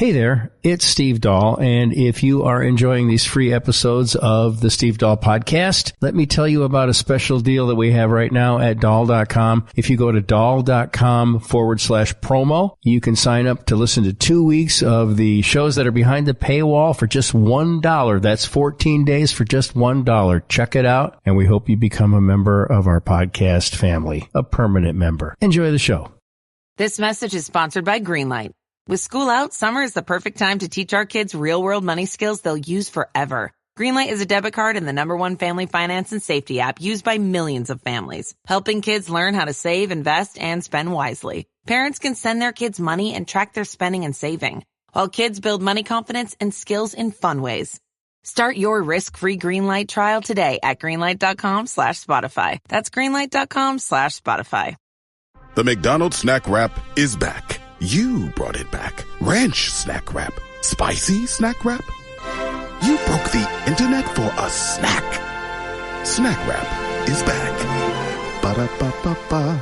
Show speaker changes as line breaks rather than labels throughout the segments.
Hey there, it's Steve Dahl, and if you are enjoying these free episodes of the Steve Dahl Podcast, let me tell you about a special deal that we have right now at Dahl.com. If you go to Dahl.com/promo, you can sign up to listen to 2 weeks of the shows that are behind the paywall for just $1. That's 14 days for just $1. Check it out, and we hope you become a member of our podcast family, a permanent member. Enjoy the show.
This message is sponsored by Greenlight. With school out, summer is the perfect time to teach our kids real-world money skills they'll use forever. Greenlight is a debit card and the #1 family finance and safety app used by millions of families, helping kids learn how to save, invest, and spend wisely. Parents can send their kids money and track their spending and saving, while kids build money confidence and skills in fun ways. Start your risk-free Greenlight trial today at greenlight.com/Spotify. That's greenlight.com/Spotify.
The McDonald's Snack Wrap is back. You brought it back. Ranch Snack Wrap. Spicy Snack Wrap. You broke the internet for a snack. Snack Wrap is back. Ba-da-ba-ba-ba.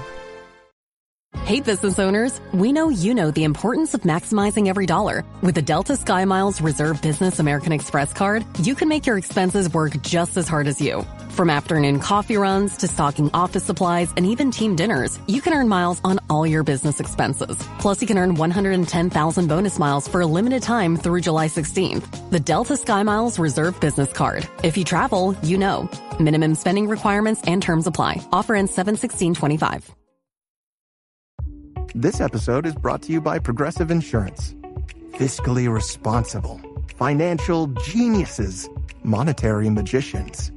Hey, business owners, we know you know the importance of maximizing every dollar. With the Delta SkyMiles Reserve Business American Express card, you can make your expenses work just as hard as you. From afternoon coffee runs to stocking office supplies and even team dinners, you can earn miles on all your business expenses. Plus, you can earn 110,000 bonus miles for a limited time through July 16th. The Delta SkyMiles Reserve Business Card. If you travel, you know. Minimum spending requirements and terms apply. Offer ends 7/16/25.
This episode is brought to you by Progressive Insurance. Fiscally responsible, financial geniuses, monetary magicians.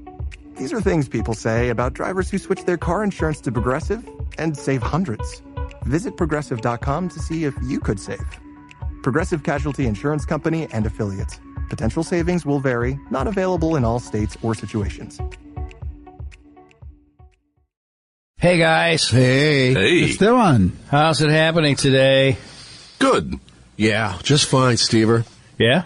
These are things people say about drivers who switch their car insurance to Progressive and save hundreds. Visit Progressive.com to see if you could save. Progressive Casualty Insurance Company and Affiliates. Potential savings will vary, not available in all states or situations.
Hey, guys.
Hey.
It's Dylan.
How's it happening today?
Good. Yeah, just fine, Stever.
Yeah?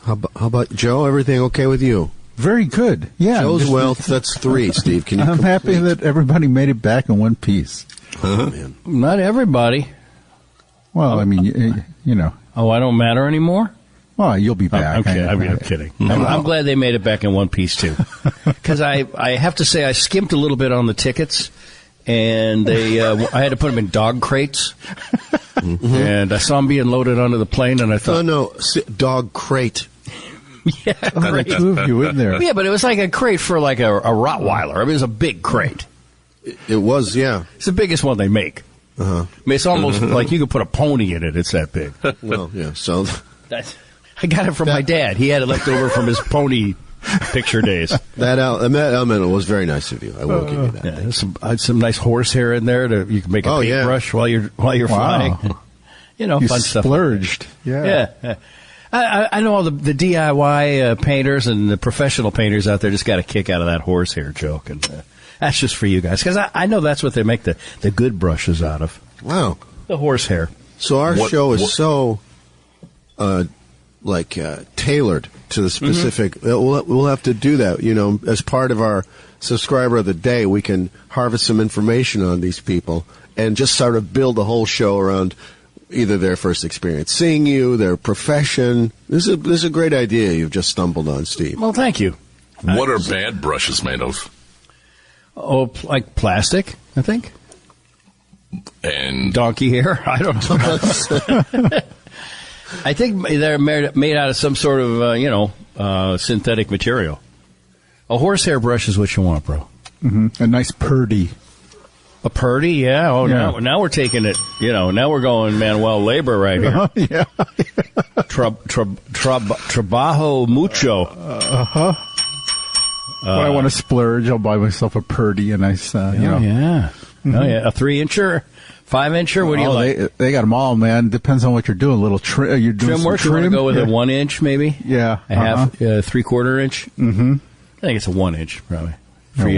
How about Joe? Everything okay with you?
Very good. Yeah.
Joe's wealth, that's 3, Steve. Can you
I'm
complete?
happy that everybody made it back in one piece.
Man.
Not everybody.
Well, I mean, you know.
Oh, I don't matter anymore?
Well, you'll be back.
I'm kidding. I'm glad they made it back in one piece, too. Because I have to say, I skimped a little bit on the tickets, and I had to put them in dog crates. Mm-hmm. And I saw them being loaded onto the plane, and I thought...
No, dog crate.
Yeah,
the two of you in there.
Yeah, but it was like a crate for like a Rottweiler. I mean, it was a big crate.
It was, yeah.
It's the biggest one they make.
Uh-huh.
I mean, it's almost like you could put a pony in it. It's that big.
Well, yeah, so...
I got it from my dad. He had it left over from his pony picture days.
That element was very nice of you. I will give you that.
Yeah, some nice horsehair in there. You can make a paintbrush while you're flying. You know,
you
fun stuff.
Splurged.
Yeah. I know all the DIY painters and the professional painters out there just got a kick out of that horsehair joke, and that's just for you guys because I know that's what they make the good brushes out of.
Wow,
the horsehair.
So our show is so tailored to the specific. Mm-hmm. We'll have to do that. You know, as part of our subscriber of the day, we can harvest some information on these people and just sort of build a whole show around either their first experience seeing you, their profession. This is a great idea you've just stumbled on, Steve.
Well, thank you.
What are bad brushes made of?
Oh, like plastic, I think.
And
donkey hair? I don't know. I think they're made out of some sort of, synthetic material. A horsehair brush is what you want, bro.
Mm-hmm. A nice purdy.
A purdy, yeah. Oh, yeah. Now we're taking it, now we're going Manuel labor right here.
Yeah.
Trabajo mucho.
Uh-huh. When I want to splurge, I'll buy myself a purdy, a nice,
Yeah. Mm-hmm. Oh, yeah. A 3-incher, 5-incher, what do you like?
They got them all, man. Depends on what you're doing. A little trim. You're doing
trim work?
Trim?
You want to go with a 1-inch, maybe?
Yeah.
A half, 3/4 inch?
Mm-hmm.
I think it's a 1-inch, probably. For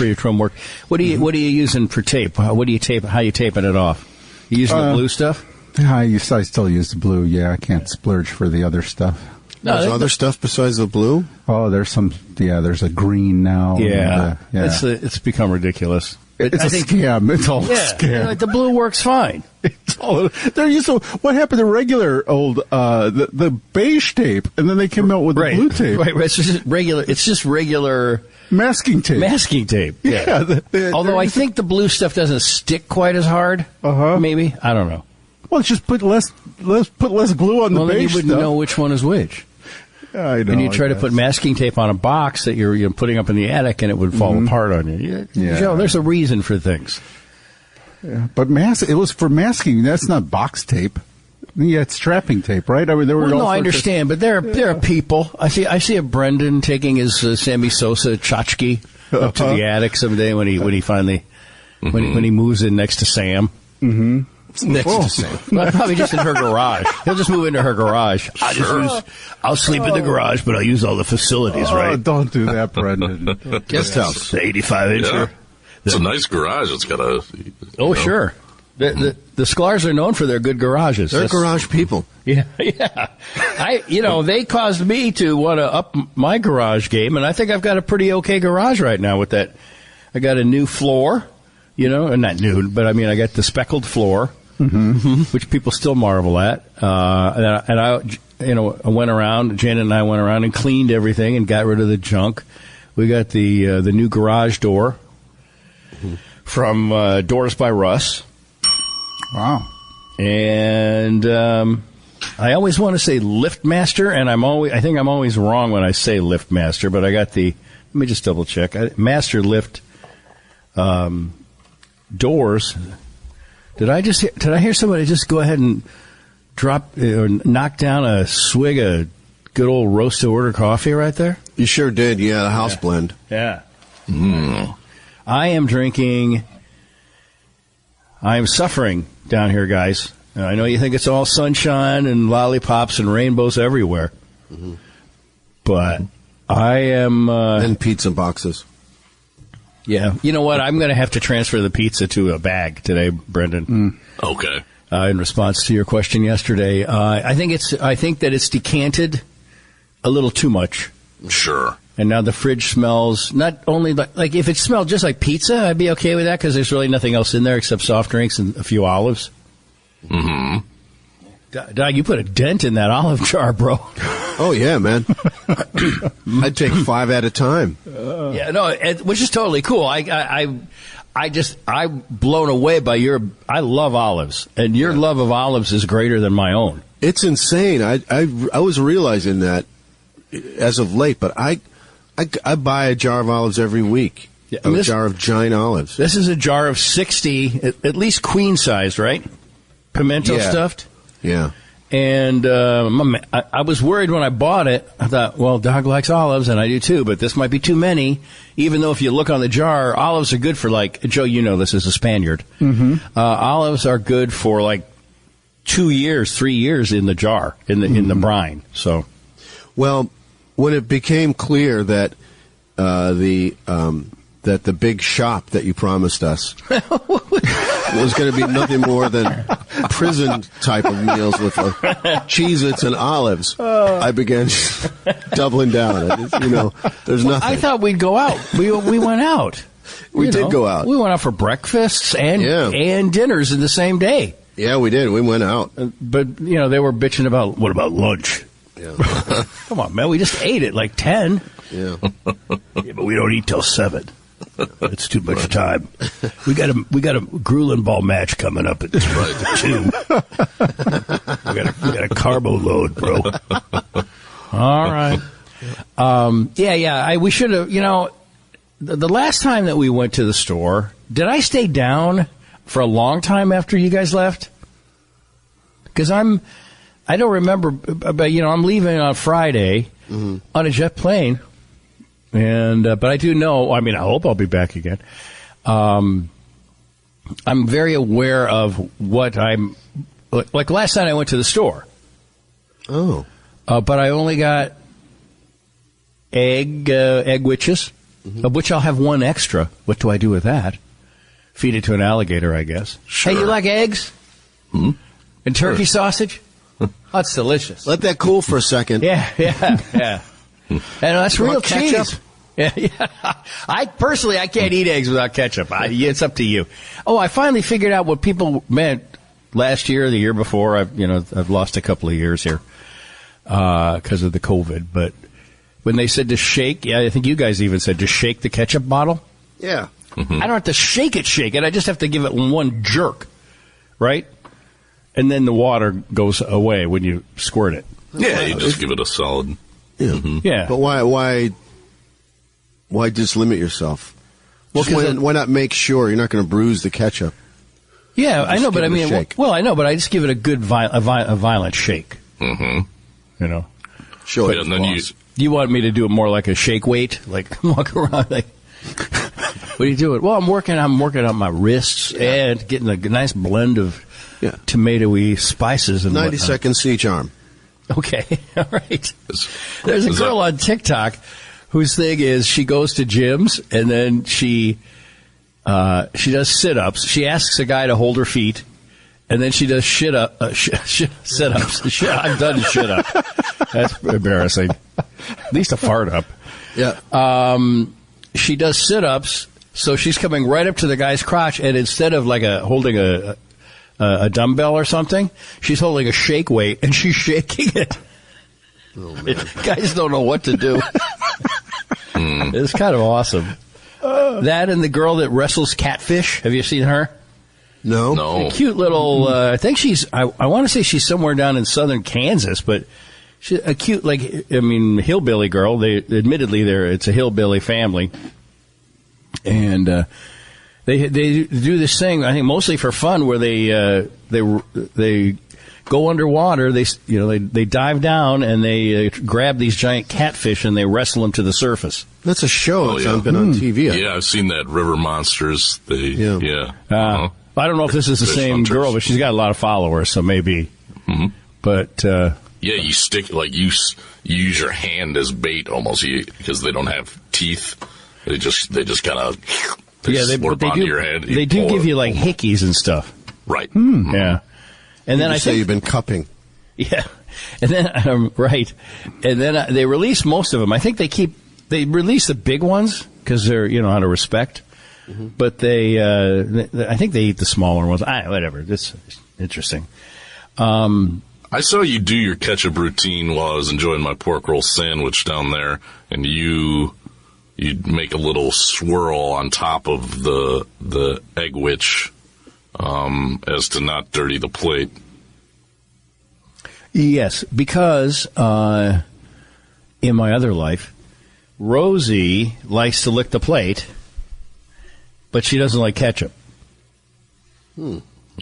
your trim work. What are you using for tape? What do you tape? How you taping it off? You using the blue stuff?
I still use the blue. Yeah, I can't splurge for the other stuff.
There's other stuff besides the blue?
Oh, there's some. Yeah, there's a green now.
Yeah, it's become ridiculous.
It's a scam. It's all a scam.
Like the blue works fine.
It's all, they're used to, what happened to regular old, the beige tape, and then they came out with the blue tape.
Right, it's just regular
masking tape.
Masking tape.
Yeah.
Although I think the blue stuff doesn't stick quite as hard. Maybe. I don't know.
Well, let's just put less glue on the beige stuff. Well, then you wouldn't
know which one is which.
I know.
And you try to put masking tape on a box that you're putting up in the attic, and it would fall apart on you. Joe, there's a reason for things.
Yeah, but it was for masking. That's not box tape. Yeah, it's strapping tape, right? I mean, there were.
Well, no, I understand, but there are people. I see a Brendan taking his Sammy Sosa tchotchke up to the attic someday when he finally when he moves in next to Sam.
Mm-hmm. Next to Sam.
Well, probably just in her garage. He'll just move into her garage. I'll sleep in the garage, but I'll use all the facilities, right?
Don't do that, Brendan.
Guest house. The 85-incher.
Yeah. It's a nice garage. It's got a...
Sure. The Sklar's are known for their good garages.
They're garage people.
Yeah. They caused me to want to up my garage game, and I think I've got a pretty okay garage right now with that. I got a new floor, and not new, but I mean, I got the speckled floor. Which people still marvel at. And I went around, Janet and I went around and cleaned everything and got rid of the junk. We got the new garage door from Doors by Russ.
Wow.
And I always want to say LiftMaster, and I think I'm always wrong when I say LiftMaster, but I got let me just double check. Master Lift doors. Did I hear somebody just go ahead and drop or knock down a swig of good old roast to order coffee right there?
You sure did, yeah, the house blend.
Yeah. I am suffering down here, guys. And I know you think it's all sunshine and lollipops and rainbows everywhere. But I am...
and pizza boxes.
Yeah. You know what? I'm going to have to transfer the pizza to a bag today, Brendan.
Okay.
In response to your question yesterday, I think that it's decanted a little too much.
Sure.
And now the fridge smells not only like if it smelled just like pizza, I'd be okay with that because there's really nothing else in there except soft drinks and a few olives. Doug, you put a dent in that olive jar, bro.
Oh, yeah, man. I'd take 5 at a time.
Which is totally cool. I'm blown away by I love olives, and your love of olives is greater than my own.
It's insane. I was realizing that as of late, but I buy a jar of olives every week. Yeah, a jar of giant olives.
This is a jar of 60, at least queen size, right? Pimento stuffed.
Yeah.
And I was worried when I bought it. I thought, well, Doug likes olives, and I do too, but this might be too many, even though if you look on the jar, olives are good for, like, Joe, you know this as a Spaniard. Olives are good for, like, 2 years, 3 years in the jar, in the brine. So,
well, when it became clear that the big shop that you promised us was going to be nothing more than prison type of meals with Cheez-Its and olives, I began doubling down. There's nothing. I
thought we'd go out. We went out.
We did go out.
We went out for breakfasts and dinners in the same day.
Yeah, we did. We went out.
But, they were bitching about, what about lunch? Yeah. Come on, man. We just ate at like 10.
Yeah.
But we don't eat till 7. It's too much time. We got a grueling ball match coming up at 2. we got a carbo load, bro. All right. We should have. The last time that we went to the store, did I stay down for a long time after you guys left? Because I don't remember, but I'm leaving on Friday on a jet plane. And, but I do know, I hope I'll be back again. I'm very aware of what like last night I went to the store.
Oh.
But I only got egg witches, of which I'll have one extra. What do I do with that? Feed it to an alligator, I guess.
Sure.
Hey, you like eggs? And turkey sausage? That's delicious.
Let that cool for a second.
Yeah. And that's real cheese. Yeah. I can't eat eggs without ketchup. It's up to you. Oh, I finally figured out what people meant last year, the year before. I've lost a couple of years here because of the COVID. But when they said to shake, I think you guys even said to shake the ketchup bottle.
Yeah.
Mm-hmm. I don't have to shake it. I just have to give it one jerk, right? And then the water goes away when you squirt it.
Yeah, you just give it a solid.
Yeah.
Mm-hmm.
Yeah.
But why just limit yourself?
Well,
why not make sure you're not going to bruise the ketchup?
Yeah, I know, but I mean, I know, but I just give it a good violent shake.
Mm-hmm.
You know.
Sure.
Yeah, and then
you want me to do it more like a shake weight, like walk around like. What are you doing? Well, I'm working on my wrists and getting a nice blend of tomatoey spices and
90 seconds each arm.
Okay, all right. There's a girl on TikTok whose thing is she goes to gyms and then she does sit-ups. She asks a guy to hold her feet, and then she does sit-ups. I've done shit-up. That's embarrassing. At least a fart up.
Yeah.
She does sit-ups, so she's coming right up to the guy's crotch, and instead of like holding a dumbbell or something, she's holding a shake weight, and she's shaking it.
Oh, man.
Guys don't know what to do. It's kind of awesome. That and the girl that wrestles catfish. Have you seen her?
No.
A cute little, I think I want to say she's somewhere down in southern Kansas, but she's a cute, hillbilly girl. It's a hillbilly family. And, they do this thing, I think mostly for fun, where they go underwater, they dive down and they grab these giant catfish and they wrestle them to the surface.
That's a show that's been on TV.
Yeah, I've seen that. River Monsters.
I don't know if this is the same hunters. Girl, but she's got a lot of followers, so maybe. Mm-hmm. But
you stick you use your hand as bait almost because they don't have teeth. They just kind of slurp onto your head.
They do give you like hickeys and stuff.
Right.
Mm-hmm. Yeah. And then
you've been cupping.
Yeah. And then right. And then they release most of them. I think they release the big ones because they're out of respect. Mm-hmm. But I think they eat the smaller ones. Whatever. It's interesting.
I saw you do your ketchup routine while I was enjoying my pork roll sandwich down there, and you'd make a little swirl on top of the egg witch, as to not dirty the plate.
Yes, because in my other life, Rosie likes to lick the plate, but she doesn't like ketchup.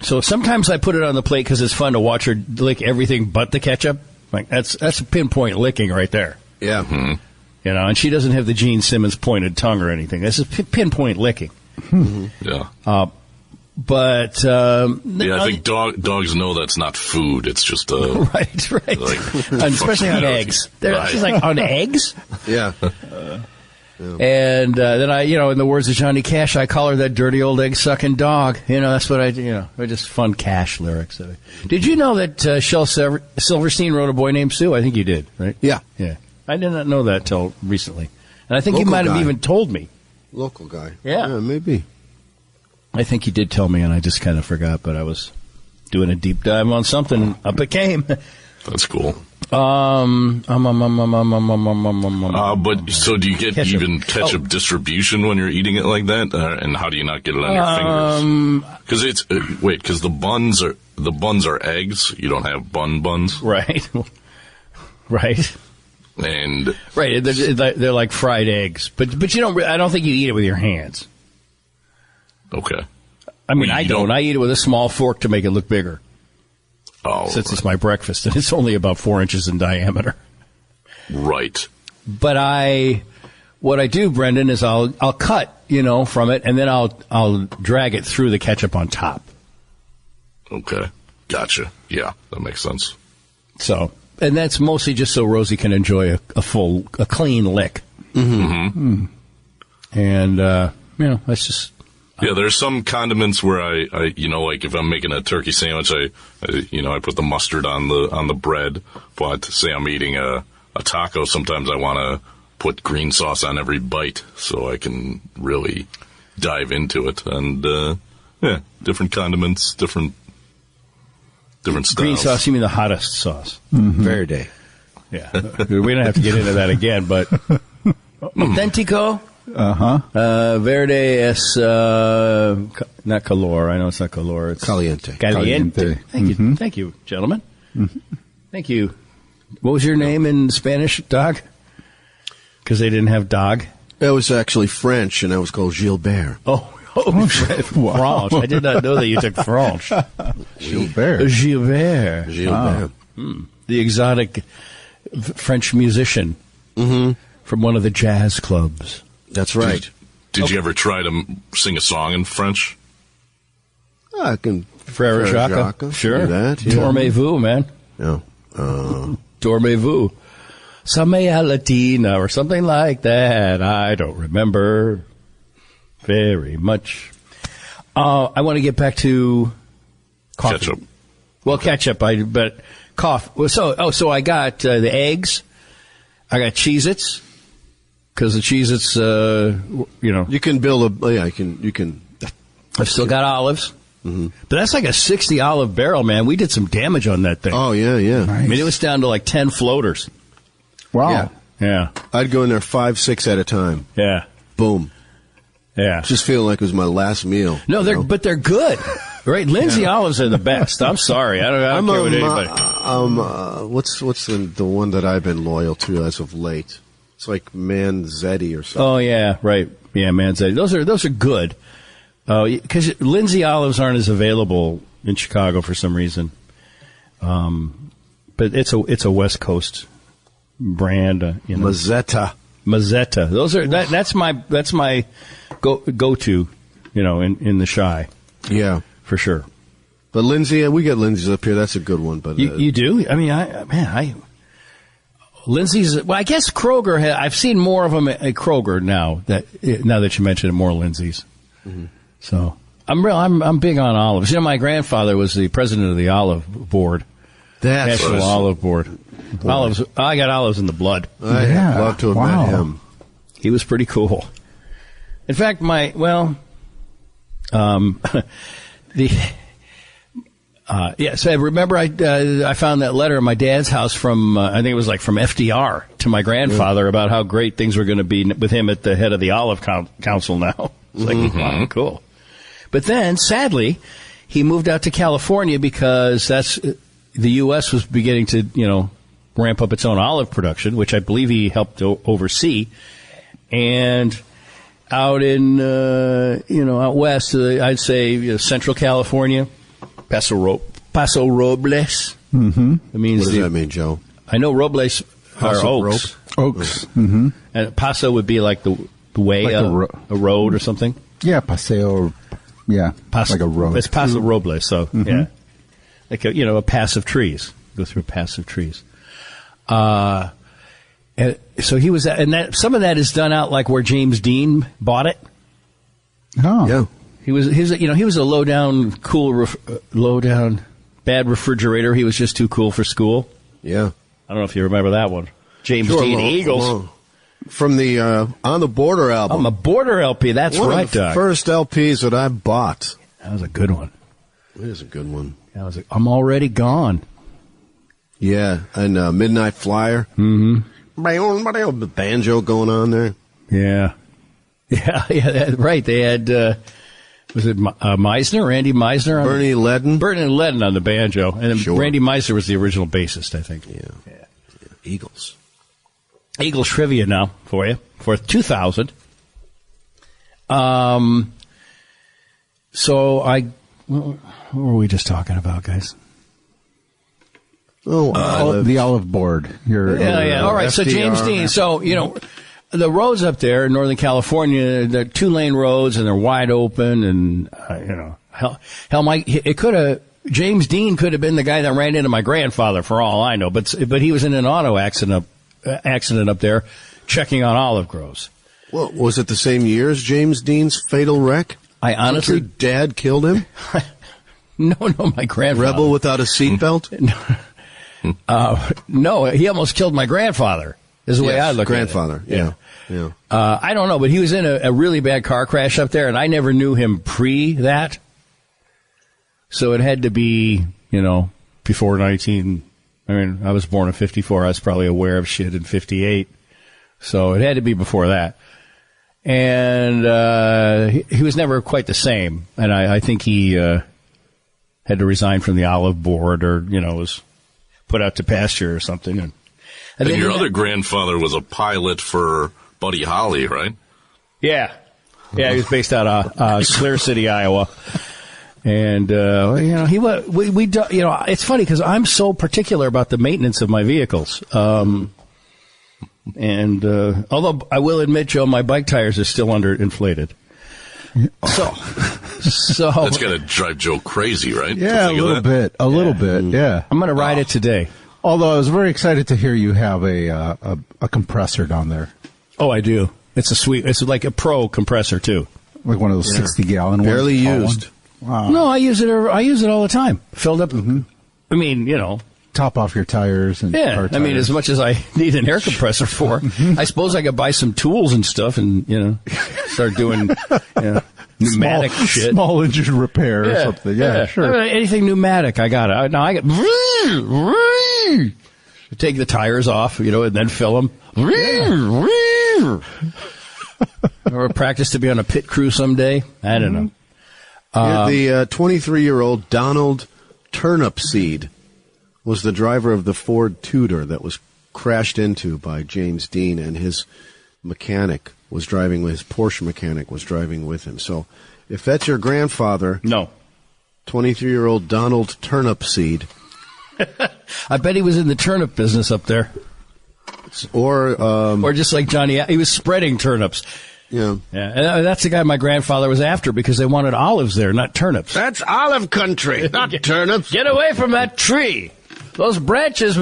So sometimes I put it on the plate because it's fun to watch her lick everything but the ketchup. Like that's a pinpoint licking right there.
Yeah. Mm-hmm.
And she doesn't have the Gene Simmons pointed tongue or anything. This is pinpoint licking.
Mm-hmm. Yeah.
But
I think dogs know that's not food. It's just
right. And especially on eggs. She's like, on eggs?
Yeah.
And then I, in the words of Johnny Cash, I call her that dirty old egg-sucking dog. That's what I do. They're just fun Cash lyrics. Did you know that Shel Silverstein wrote A Boy Named Sue? I think you did, right?
Yeah.
I did not know that till recently. And I think you might have even told me.
Local guy.
Yeah,
maybe.
I think you did tell me, and I just kind of forgot, but I was doing a deep dive on something, and up it came.
That's cool.
But
so do you get
ketchup.
even ketchup distribution when you're eating it like that? And how do you not get it on your fingers? Because the buns are eggs. You don't have buns.
Right. Right.
And
right, they're like fried eggs, but you don't. I don't think you eat it with your hands.
Okay.
I mean, I don't. I eat it with a small fork to make it look bigger.
Oh,
since it's my breakfast and it's only about 4 inches in diameter.
Right.
But what I do, Brendan, is I'll cut, from it, and then I'll drag it through the ketchup on top.
Okay. Gotcha. Yeah, that makes sense.
So, and that's mostly just so Rosie can enjoy a clean lick.
Mm-hmm.
And, that's just...
Yeah, there's some condiments where I like if I'm making a turkey sandwich, I put the mustard on the bread. But say I'm eating a taco, sometimes I want to put green sauce on every bite so I can really dive into it. And, different condiments, different styles.
Green sauce, you mean the hottest sauce?
Verde.
Yeah. We don't have to get into that again, but Authentico. Verde es, not color. I know it's not color. It's
Caliente.
Caliente. Thank you, gentlemen. Thank you. What was your name in Spanish, Dog? Because they didn't have Dog.
It was actually French, and I was called Gilbert.
French. I did not know that you took French.
Gilbert.
Gilbert.
The exotic French musician from one of the jazz clubs.
That's right.
Did you ever try to sing a song in French?
I can.
Frère Jacques. Sure.
That, yeah.
Dormez-vous, man.
Yeah.
Dormez-vous. Samea Latina or something like that. I don't remember very much. I want to get back to coffee.
Ketchup.
Well, ketchup, but coffee. So I got the eggs. I got Cheez-Its. Because the Cheez-Its,
You can build you can.
I've still got olives. But that's like a 60 olive barrel, man. We did some damage on that thing.
Oh, yeah.
Nice.
I mean, it was down to like 10 floaters.
Wow.
Yeah.
I'd go in there 5-6 at a time.
Yeah.
Boom.
Yeah.
Just feeling like it was my last meal.
No, but they're good. Right? Lindsay olives are the best. I'm sorry. I don't care what anybody.
What's the one that I've been loyal to as of late? It's like Manzetti or something.
Oh, yeah. Right. Yeah, Manzetti. Those are good. Because Lindsay olives aren't as available in Chicago for some reason. But it's a West Coast brand.
Mazzetta.
Those are that's my go to, in the Chi.
Yeah,
for sure.
But Lindsay, we get Lindsay's up here. That's a good one. But
you do? I mean, Lindsay's. Well, I guess Kroger. I've seen more of them at Kroger now that you mention it, more Lindsay's. So I'm big on olives. My grandfather was the president of the Olive Board, National Olive Board. Boy. Olives. I got olives in the blood.
I'd love to have met him.
He was pretty cool. In fact, so I remember I found that letter in my dad's house from I think it was from FDR to my grandfather about how great things were going to be with him at the head of the Olive Council now. It's wow, cool. But then, sadly, he moved out to California because the U.S. was beginning to, ramp up its own olive production, which I believe he helped oversee. And out in, out west, I'd say Central California, Paso Robles.
Mm-hmm. It means what does that mean, Joe?
I know Robles are oaks.
Oaks. Mm-hmm.
And Paso would be like the way, like a road or something.
Yeah, Paseo. Yeah, like a road.
It's Paso Robles, so yeah, like a pass of trees. Go through a pass of trees. And so he was, and some of that is done out like where James Dean bought it.
Oh,
yeah.
He was a low down, bad refrigerator. He was just too cool for school.
Yeah,
I don't know if you remember that one. James Dean Eagles.
From the On the Border album.
On the Border LP, that's
one
right,
of the
Doc.
First LPs that I bought.
That was a good one.
It is a good one.
I'm Already Gone.
Yeah, and Midnight Flyer.
Mm-hmm.
The banjo going on there.
Yeah. Yeah, right. They had, was it Meisner, Randy Meisner?
Bernie Ledden.
Bernie Ledden on the banjo. And then Randy Meisner was the original bassist, I think.
Yeah. Eagles
trivia now for you for 2000. So what were we just talking about, guys?
Oh,
the Olive Board.
Yeah. All right. FDR. So James Dean. So the roads up there in Northern California, they're 2-lane roads and they're wide open, and James Dean could have been the guy that ran into my grandfather for all I know, but he was in an auto accident up there, checking on olive groves.
Well, was it the same year as James Dean's fatal wreck?
I honestly,
your dad killed him.
No, my grandfather.
Rebel without a seatbelt.
No, he almost killed my grandfather. is the way I look
grandfather.
at it.
Yeah.
I don't know, but he was in a really bad car crash up there, and I never knew him pre that. So it had to be, before 19. I mean, I was born in 54. I was probably aware of shit in 58. So it had to be before that. And he was never quite the same. And I think he had to resign from the olive board or, was put out to pasture or something. And
your other grandfather was a pilot for Buddy Holly, right?
Yeah. Yeah, he was based out of Clear City, Iowa. And, he was, we do, it's funny because I'm so particular about the maintenance of my vehicles. And although I will admit, Joe, my bike tires are still underinflated. So
that's got to drive Joe crazy, right?
Yeah, a little bit. Yeah.
I'm going to ride it today.
Although I was very excited to hear you have a compressor down there.
Oh, I do. It's like a pro compressor too.
Like one of those 60-gallon
barely
ones.
used.
Wow. No, I use it all the time. Filled up. Mm-hmm. I mean,
top off your tires and car tires.
I mean, as much as I need an air compressor for, I suppose I could buy some tools and stuff and, start doing pneumatic shit.
Small engine repair or something. Yeah, sure.
Anything pneumatic, I got it. Now I got take the tires off, and then fill them. Or practice to be on a pit crew someday. I don't know.
The 23-year-old Donald Turnupseed was the driver of the Ford Tudor that was crashed into by James Dean, and his mechanic was driving with his Porsche mechanic was driving with him. So, if that's your grandfather,
no,
23-year-old Donald Turnupseed,
I bet he was in the turnip business up there, or just like Johnny, he was spreading turnips.
Yeah.
And that's the guy my grandfather was after because they wanted olives there, not turnips.
That's olive country, not turnips.
Get away from that tree. Those branches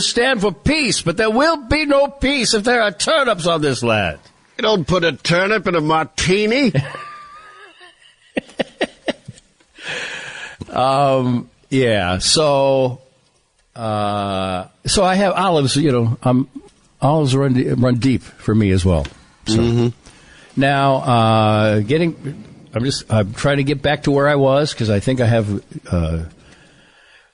stand for peace, but there will be no peace if there are turnips on this land.
You don't put a turnip in a martini.
Yeah. So I have olives. Olives run deep for me as well. So now, I'm trying to get back to where I was because I think I have.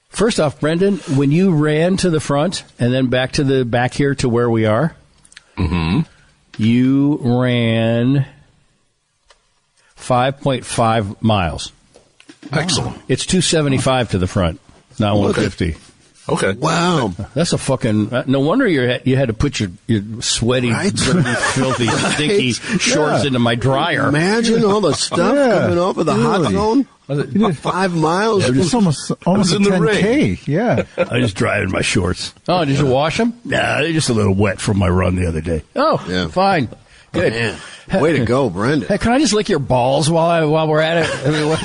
First off, Brendan, when you ran to the front and then back to the back here to where we are, you ran 5.5 miles.
Excellent.
It's 275 to the front, not 150.
Okay.
Wow.
That's a fucking... no wonder you had to put your sweaty, filthy, stinky shorts into my dryer.
Imagine all the stuff coming off of the hot zone. 5 miles.
It's almost a 10K. Yeah.
I just dried in my shorts. Oh, did you wash them? Nah, they're just a little wet from my run the other day. Oh, yeah. Fine. Good.
Oh, way to go, Brendan.
Hey, can I just lick your balls while we're at it? I mean, what?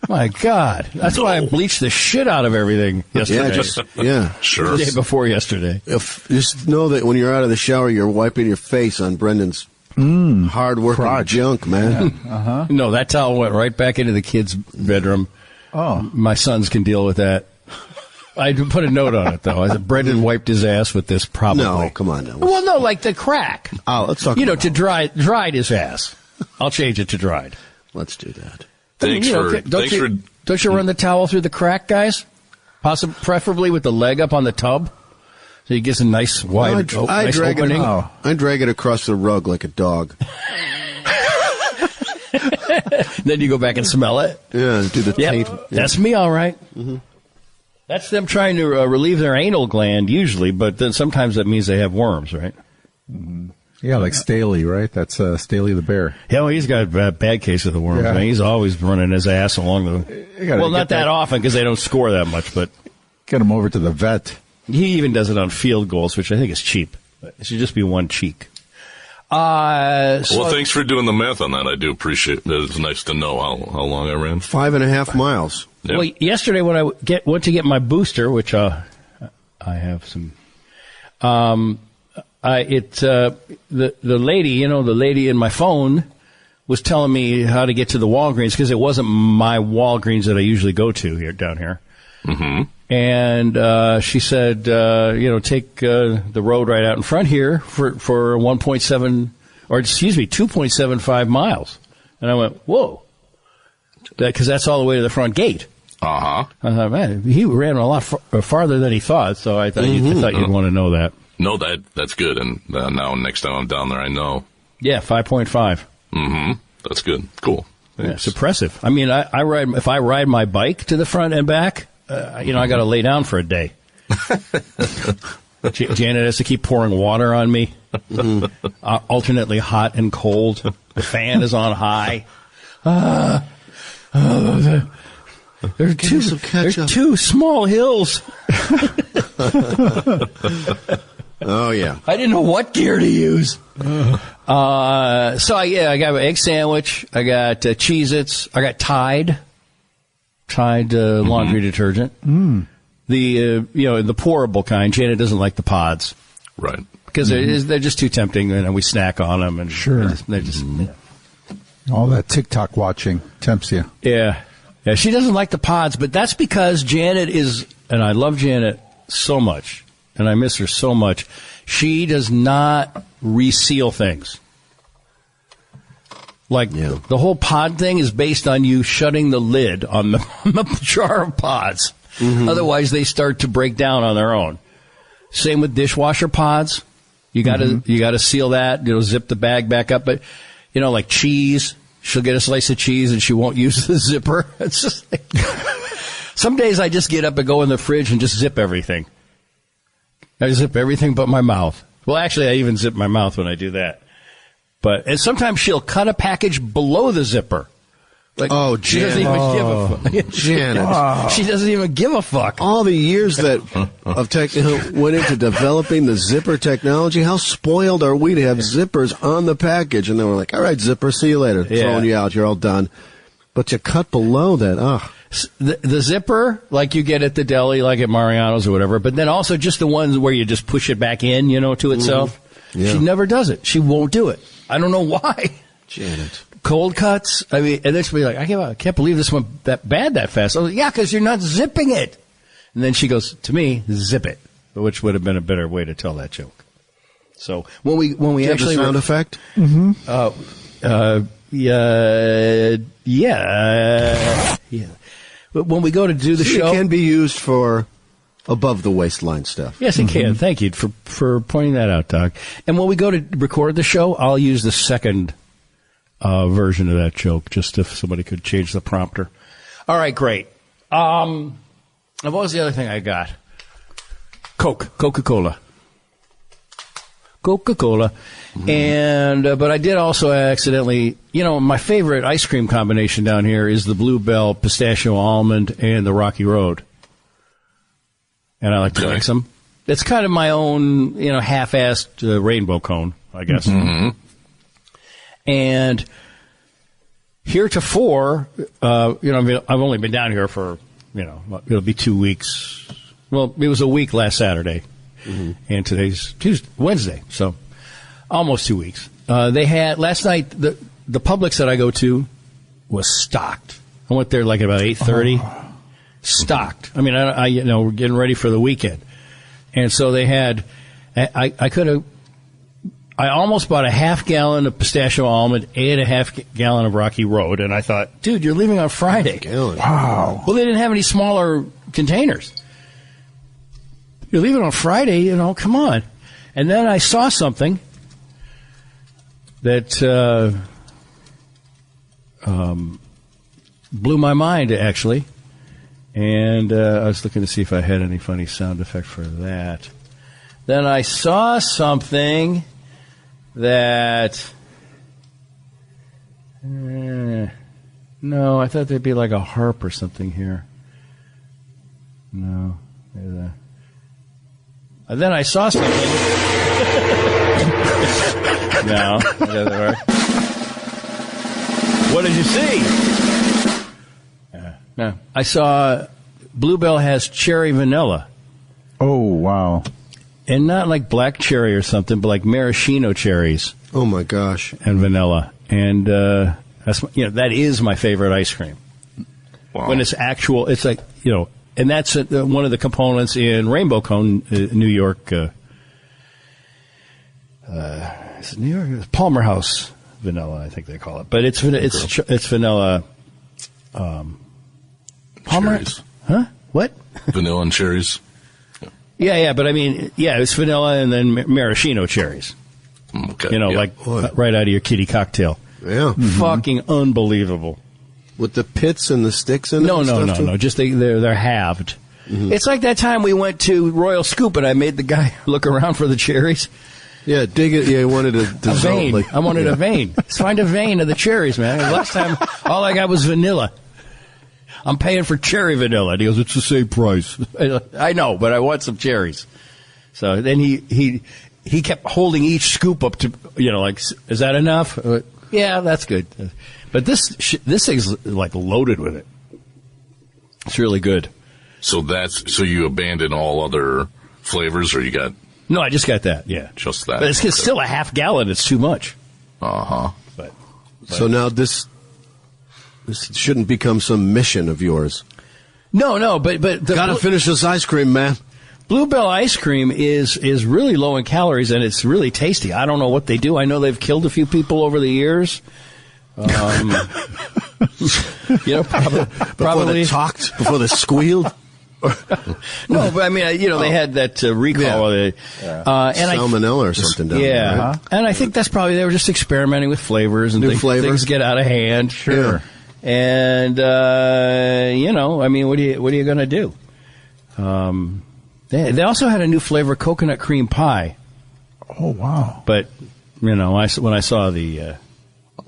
My God. That's why I bleached the shit out of everything yesterday.
Sure.
The day before yesterday.
Just know that when you're out of the shower, you're wiping your face on Brendan's hard-working junk, man.
Yeah. No, that towel went right back into the kid's bedroom. Oh. My sons can deal with that. I put a note on it, though. I said, Brendan wiped his ass with this probably.
No, come on now.
Well, no, like the crack.
Oh, let's talk about
it. Dried his ass. I'll change it to dried.
Let's do that.
Don't
you run the towel through the crack, guys? Preferably with the leg up on the tub, so you get a nice wide opening.
I drag it across the rug like a dog.
Then you go back and smell it.
Yeah, do the taint. Yeah.
That's me, all right. Mm-hmm. That's them trying to relieve their anal gland usually, but then sometimes that means they have worms, right?
Mm-hmm. Yeah, like Staley, right? That's Staley the bear.
Yeah, well, he's got a bad case of the worms. Yeah. Man. He's always running his ass along the... Well, not that often because they don't score that much, but...
Get him over to the vet.
He even does it on field goals, which I think is cheap. It should just be one cheek.
Well, thanks for doing the math on that. I do appreciate it. It's nice to know how long I ran.
5.5 miles.
Yep. Well, yesterday when I went to get my booster, which I have some... the lady, the lady in my phone was telling me how to get to the Walgreens because it wasn't my Walgreens that I usually go to down here. And she said, take the road right out in front here for 2.75 miles. And I went, whoa. Because that's all the way to the front gate.
Uh-huh.
I thought, man, he ran a lot farther than he thought, so I thought, you'd want to know that.
No, that's good. And now next time I'm down there, I know.
Yeah, 5.5.
That's good. Cool.
Yeah, it's impressive. I mean, if I ride my bike to the front and back, I got to lay down for a day. Janet has to keep pouring water on me, alternately hot and cold. The fan is on high. There's two small hills.
Oh, yeah.
I didn't know what gear to use. I got an egg sandwich. I got Cheez-Its. I got Tide laundry detergent. The the pourable kind. Janet doesn't like the pods.
Right.
Because they're just too tempting, and we snack on them. And
sure.
They're just
all that TikTok watching tempts you.
Yeah. Yeah, she doesn't like the pods, but that's because Janet and I love Janet so much, and I miss her so much, she does not reseal things. The whole pod thing is based on you shutting the lid on the jar of pods. Otherwise, they start to break down on their own. Same with dishwasher pods. You gotta seal that, zip the bag back up, but, like cheese. She'll get a slice of cheese and she won't use the zipper. It's just like, some days I just get up and go in the fridge and just zip everything. I zip everything but my mouth. Well, actually, I even zip my mouth when I do that. And sometimes she'll cut a package below the zipper.
Janet.
She doesn't even give a fuck.
Janet.
She doesn't even give a fuck.
All the years that went into developing the zipper technology, how spoiled are we to have zippers on the package? And then we're like, all right, zipper, see you later.
Yeah.
Throwing you out, you're all done. But you cut below that,
The zipper, like you get at the deli, like at Mariano's or whatever, but then also just the ones where you just push it back in, to itself.
Yeah.
She never does it. She won't do it. I don't know why.
Janet.
Cold cuts, and then she'll be like, I can't believe this went that bad that fast. I was like, yeah, because you're not zipping it. And then she goes, to me, zip it, which would have been a better way to tell that joke. So when we actually
sound effect,
yeah. But when we go to do the show,
it can be used for above the waistline stuff.
Yes, it can. Thank you for pointing that out, Doc. And when we go to record the show, I'll use the second version of that joke, just if somebody could change the prompter. All right, great. What was the other thing I got? Coca-Cola. And, but I did also accidentally, my favorite ice cream combination down here is the Bluebell Pistachio Almond and the Rocky Road. And I like to mix them. It's kind of my own, half-assed rainbow cone, I guess. And heretofore, I've only been down here for, it'll be 2 weeks. Well, it was a week last Saturday, and today's Wednesday, so almost 2 weeks. They had last night. The Publix that I go to was stocked. I went there like about 8:30. Stocked. I mean, we're getting ready for the weekend, and so they had. I almost bought a half gallon of pistachio almond and a half gallon of Rocky Road, and I thought, dude, you're leaving on Friday.
Wow.
Well, they didn't have any smaller containers. You're leaving on Friday, come on. And then I saw something that blew my mind, actually. And I was looking to see if I had any funny sound effect for that. Then I saw something that... no, I thought there'd be like a harp or something here. No. And then I saw something. No, that doesn't work. What did you see? No. I saw Bluebell has cherry vanilla.
Oh, wow.
And not like black cherry or something, but like maraschino cherries.
Oh, my gosh.
And vanilla. And that is my favorite ice cream.
Wow.
When it's actual, it's like, and that's one of the components in Rainbow Cone, New York. Is it New York? Palmer House vanilla, I think they call it. But it's vanilla. Palmer,
cherries.
Huh? What?
Vanilla and cherries.
Yeah, but I mean, it's vanilla and then maraschino cherries.
Okay.
Right out of your kitty cocktail.
Yeah.
Fucking unbelievable.
With the pits and the sticks in it?
No. Just they're halved. Mm-hmm. It's like that time we went to Royal Scoop and I made the guy look around for the cherries.
Yeah, dig it. Yeah, he wanted a
vein. I wanted a vein. Let's find a vein of the cherries, man. Last time, all I got was vanilla. I'm paying for cherry vanilla. And he goes, it's the same price. I know, but I want some cherries. So then he kept holding each scoop up to, is that enough? Yeah, that's good. But this thing's like loaded with it. It's really good.
So you abandon all other flavors, or you got?
No, I just got that. Yeah,
just that.
But it's still a half gallon. It's too much.
But
so now this shouldn't become some mission of yours.
No, but
gotta finish this ice cream, man.
Bluebell ice cream is really low in calories, and it's really tasty. I don't know what they do. I know they've killed a few people over the years. Probably
before they talked, before they squealed.
No, but I mean, they had that recall.
And salmonella or something down there.
Yeah,
right?
And I think that's probably they were just experimenting with flavors and
new flavors.
Things get out of hand.
Sure.
Yeah. And I mean, what are you going to do? They also had a new flavor, coconut cream pie.
Oh wow!
But when I saw the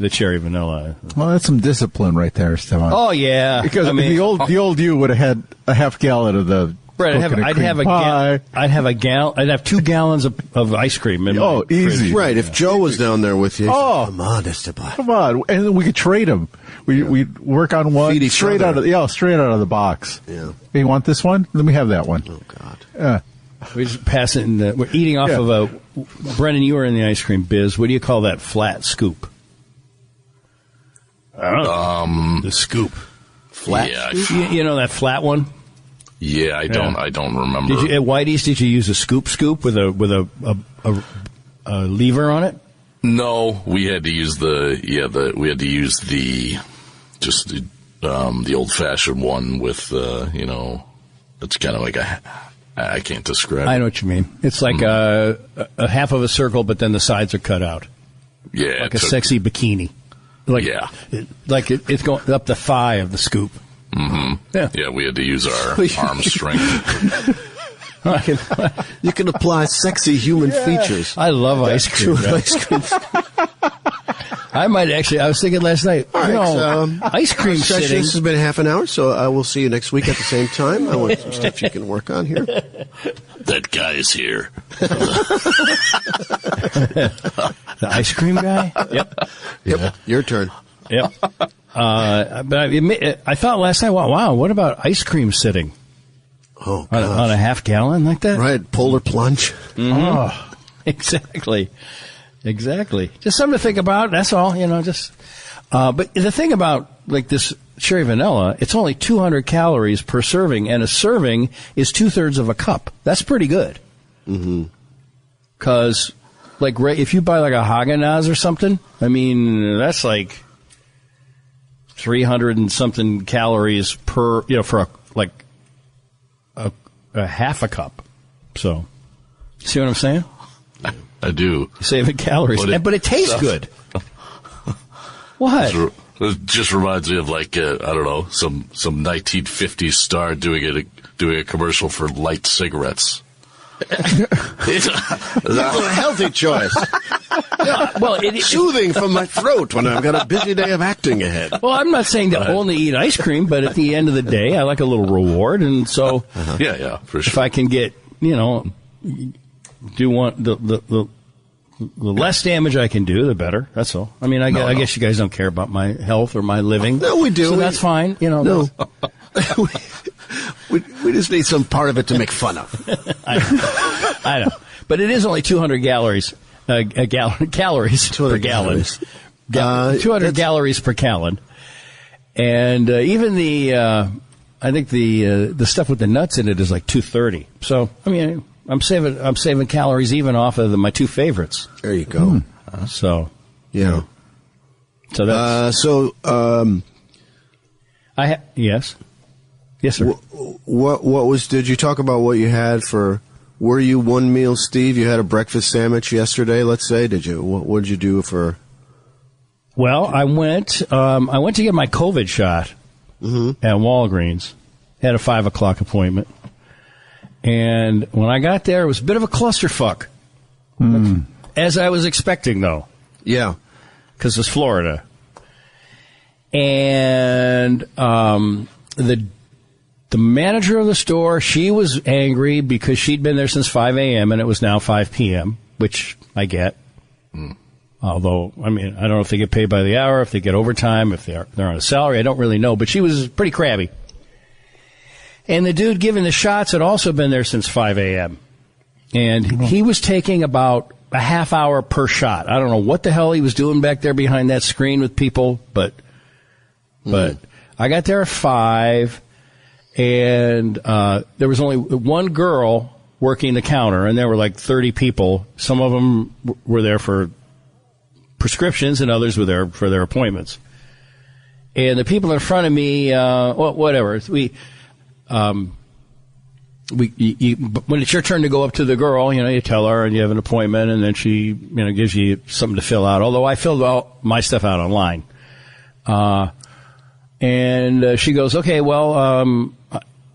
cherry vanilla,
well, that's some discipline right there, Stefan.
Oh yeah,
because the old you would have had a half gallon of the.
Right, I'd have 2 gallons of ice cream. In my
easy.
fridge.
Right, if Joe was down there with you,
come
on, Mr. Black.
Come on, and then we could trade them. We'd work on one
Feed each
straight
other.
straight out of the box.
Yeah.
Hey, you want this one? Let me have that one.
Oh God.
We just pass it. We're eating off of a. Brennan, you were in the ice cream biz. What do you call that flat scoop? I don't know. The scoop.
Flat.
Yeah,
scoop?
You know that flat one?
Yeah, I don't remember.
Did you at Whitey's? Did you use a scoop with a lever on it?
No, we had to use the old fashioned one with it's kind of like I can't describe.
I know what you mean. It's like a half of a circle, but then the sides are cut out.
Yeah,
like a sexy bikini. It's going up the thigh of the scoop.
Mm-hmm. Yeah, we had to use our arm strength.
You can apply sexy human features.
I love ice cream. I might actually. I was thinking last night.
All right,
ice cream sitting.
This has been half an hour, so I will see you next week at the same time. I want some stuff you can work on here.
That guy is here.
The ice cream guy. Yep.
Yeah. Your turn.
Yep. But I thought last night, wow, what about ice cream sitting?
Oh,
on a half gallon like that?
Right, polar plunge.
Mm-hmm. Oh, exactly. Just something to think about. That's all, but the thing about like this cherry vanilla, it's only 200 calories per serving, and a serving is 2/3 of a cup. That's pretty good. Mm-hmm. Because, if you buy like a Haagen-Dazs or something, I mean, that's like 300 and something calories per, for a half a cup. So, see what I'm saying?
I do.
Saving calories. But it tastes good. What?
It just reminds me of I don't know, some 1950s star doing a commercial for light cigarettes.
It's a healthy choice.
Well,
soothing for my throat when I've got a busy day of acting ahead.
Well, I'm not saying to only eat ice cream, but at the end of the day, I like a little reward, and so
yeah, for sure.
If I can get, do want the less damage I can do, the better. That's all. I mean, I guess you guys don't care about my health or my living.
No, we do.
So that's fine.
No. We just need some part of it to make fun of.
I know. But it is only 200 calories per gallon. 200
calories.
200 calories per gallon. And even the I think the stuff with the nuts in it is like 230. So I mean, I'm saving calories even off of my two favorites.
There you go.
So
yeah.
So that's yes, sir.
Did you talk about what you had for? Were you one meal, Steve? You had a breakfast sandwich yesterday. Let's say, did you? What did you do for?
Well, I went to get my COVID shot at Walgreens. Had a 5:00 appointment, and when I got there, it was a bit of a clusterfuck, as I was expecting, though.
Yeah,
because it's Florida, and the manager of the store, she was angry because she'd been there since 5 a.m. and it was now 5 p.m., which I get. Although, I mean, I don't know if they get paid by the hour, if they get overtime, if they're on a salary. I don't really know, but she was pretty crabby. And the dude giving the shots had also been there since 5 a.m. And he was taking about a half hour per shot. I don't know what the hell he was doing back there behind that screen with people, but I got there at 5. And there was only one girl working the counter, and there were like 30 people. Some of them were there for prescriptions, and others were there for their appointments. And the people in front of me, whatever. When it's your turn to go up to the girl, you tell her, and you have an appointment, and then she, gives you something to fill out. Although I filled all my stuff out online. And she goes, okay, well,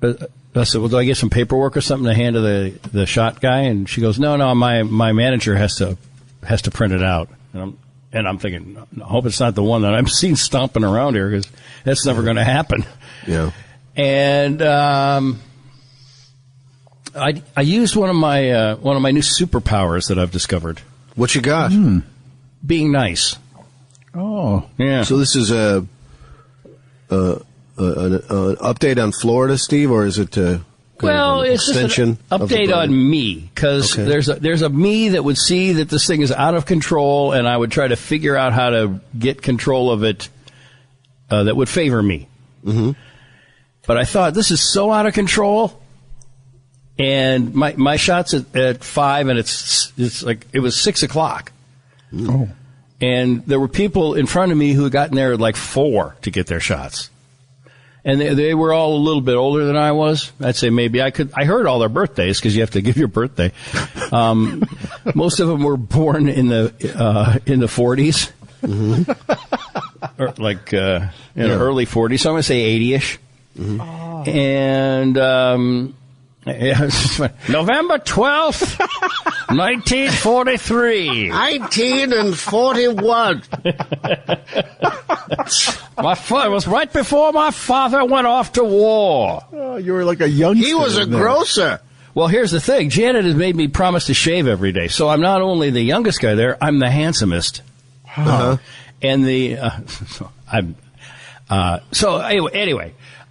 I said, well, do I get some paperwork or something to hand to the shot guy? And she goes, no, my manager has to print it out. And I'm thinking, I hope it's not the one that I'm seeing stomping around here, because that's never going to happen.
Yeah.
And I used one of my new superpowers that I've discovered.
What you got?
Being nice.
Oh,
yeah.
So this is an update on Florida, Steve, or is it
it's
extension
just an update on me, because there's a me that would see that this thing is out of control, and I would try to figure out how to get control of it that would favor me. Mm-hmm. But I thought, this is so out of control, and my shot's at 5, and it's like it was 6 o'clock.
Oh.
And there were people in front of me who had gotten there at like 4 to get their shots. And they were all a little bit older than I was. I'd say maybe I heard all their birthdays, because you have to give your birthday. Most of them were born in the 40s. Mm-hmm. Or like, early 40s. So I'm going to say 80-ish. Mm-hmm. Oh. And, November 12th, 1943.
1941.
It was right before my father went off to war.
Oh, you were like a youngster.
He was a grocer.
Well, here's the thing. Janet has made me promise to shave every day. So I'm not only the youngest guy there, I'm the handsomest.
Uh-huh.
And anyway,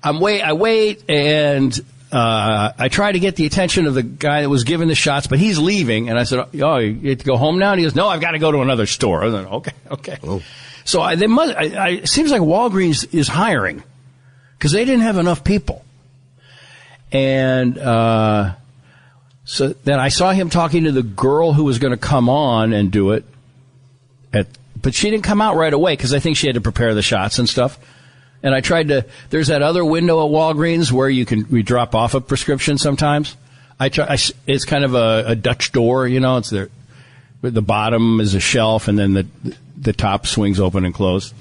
I wait, and I try to get the attention of the guy that was giving the shots, but he's leaving. And I said, "Oh, you have to go home now?" And he goes, "No, I've got to go to another store." I said, "Okay." Oh. So it seems like Walgreens is hiring, because they didn't have enough people. And so then I saw him talking to the girl who was going to come on and do it, but she didn't come out right away, because I think she had to prepare the shots and stuff. And I tried to. There's that other window at Walgreens where we drop off a prescription sometimes. It's kind of a Dutch door, It's there. The bottom is a shelf, and then the top swings open and closed.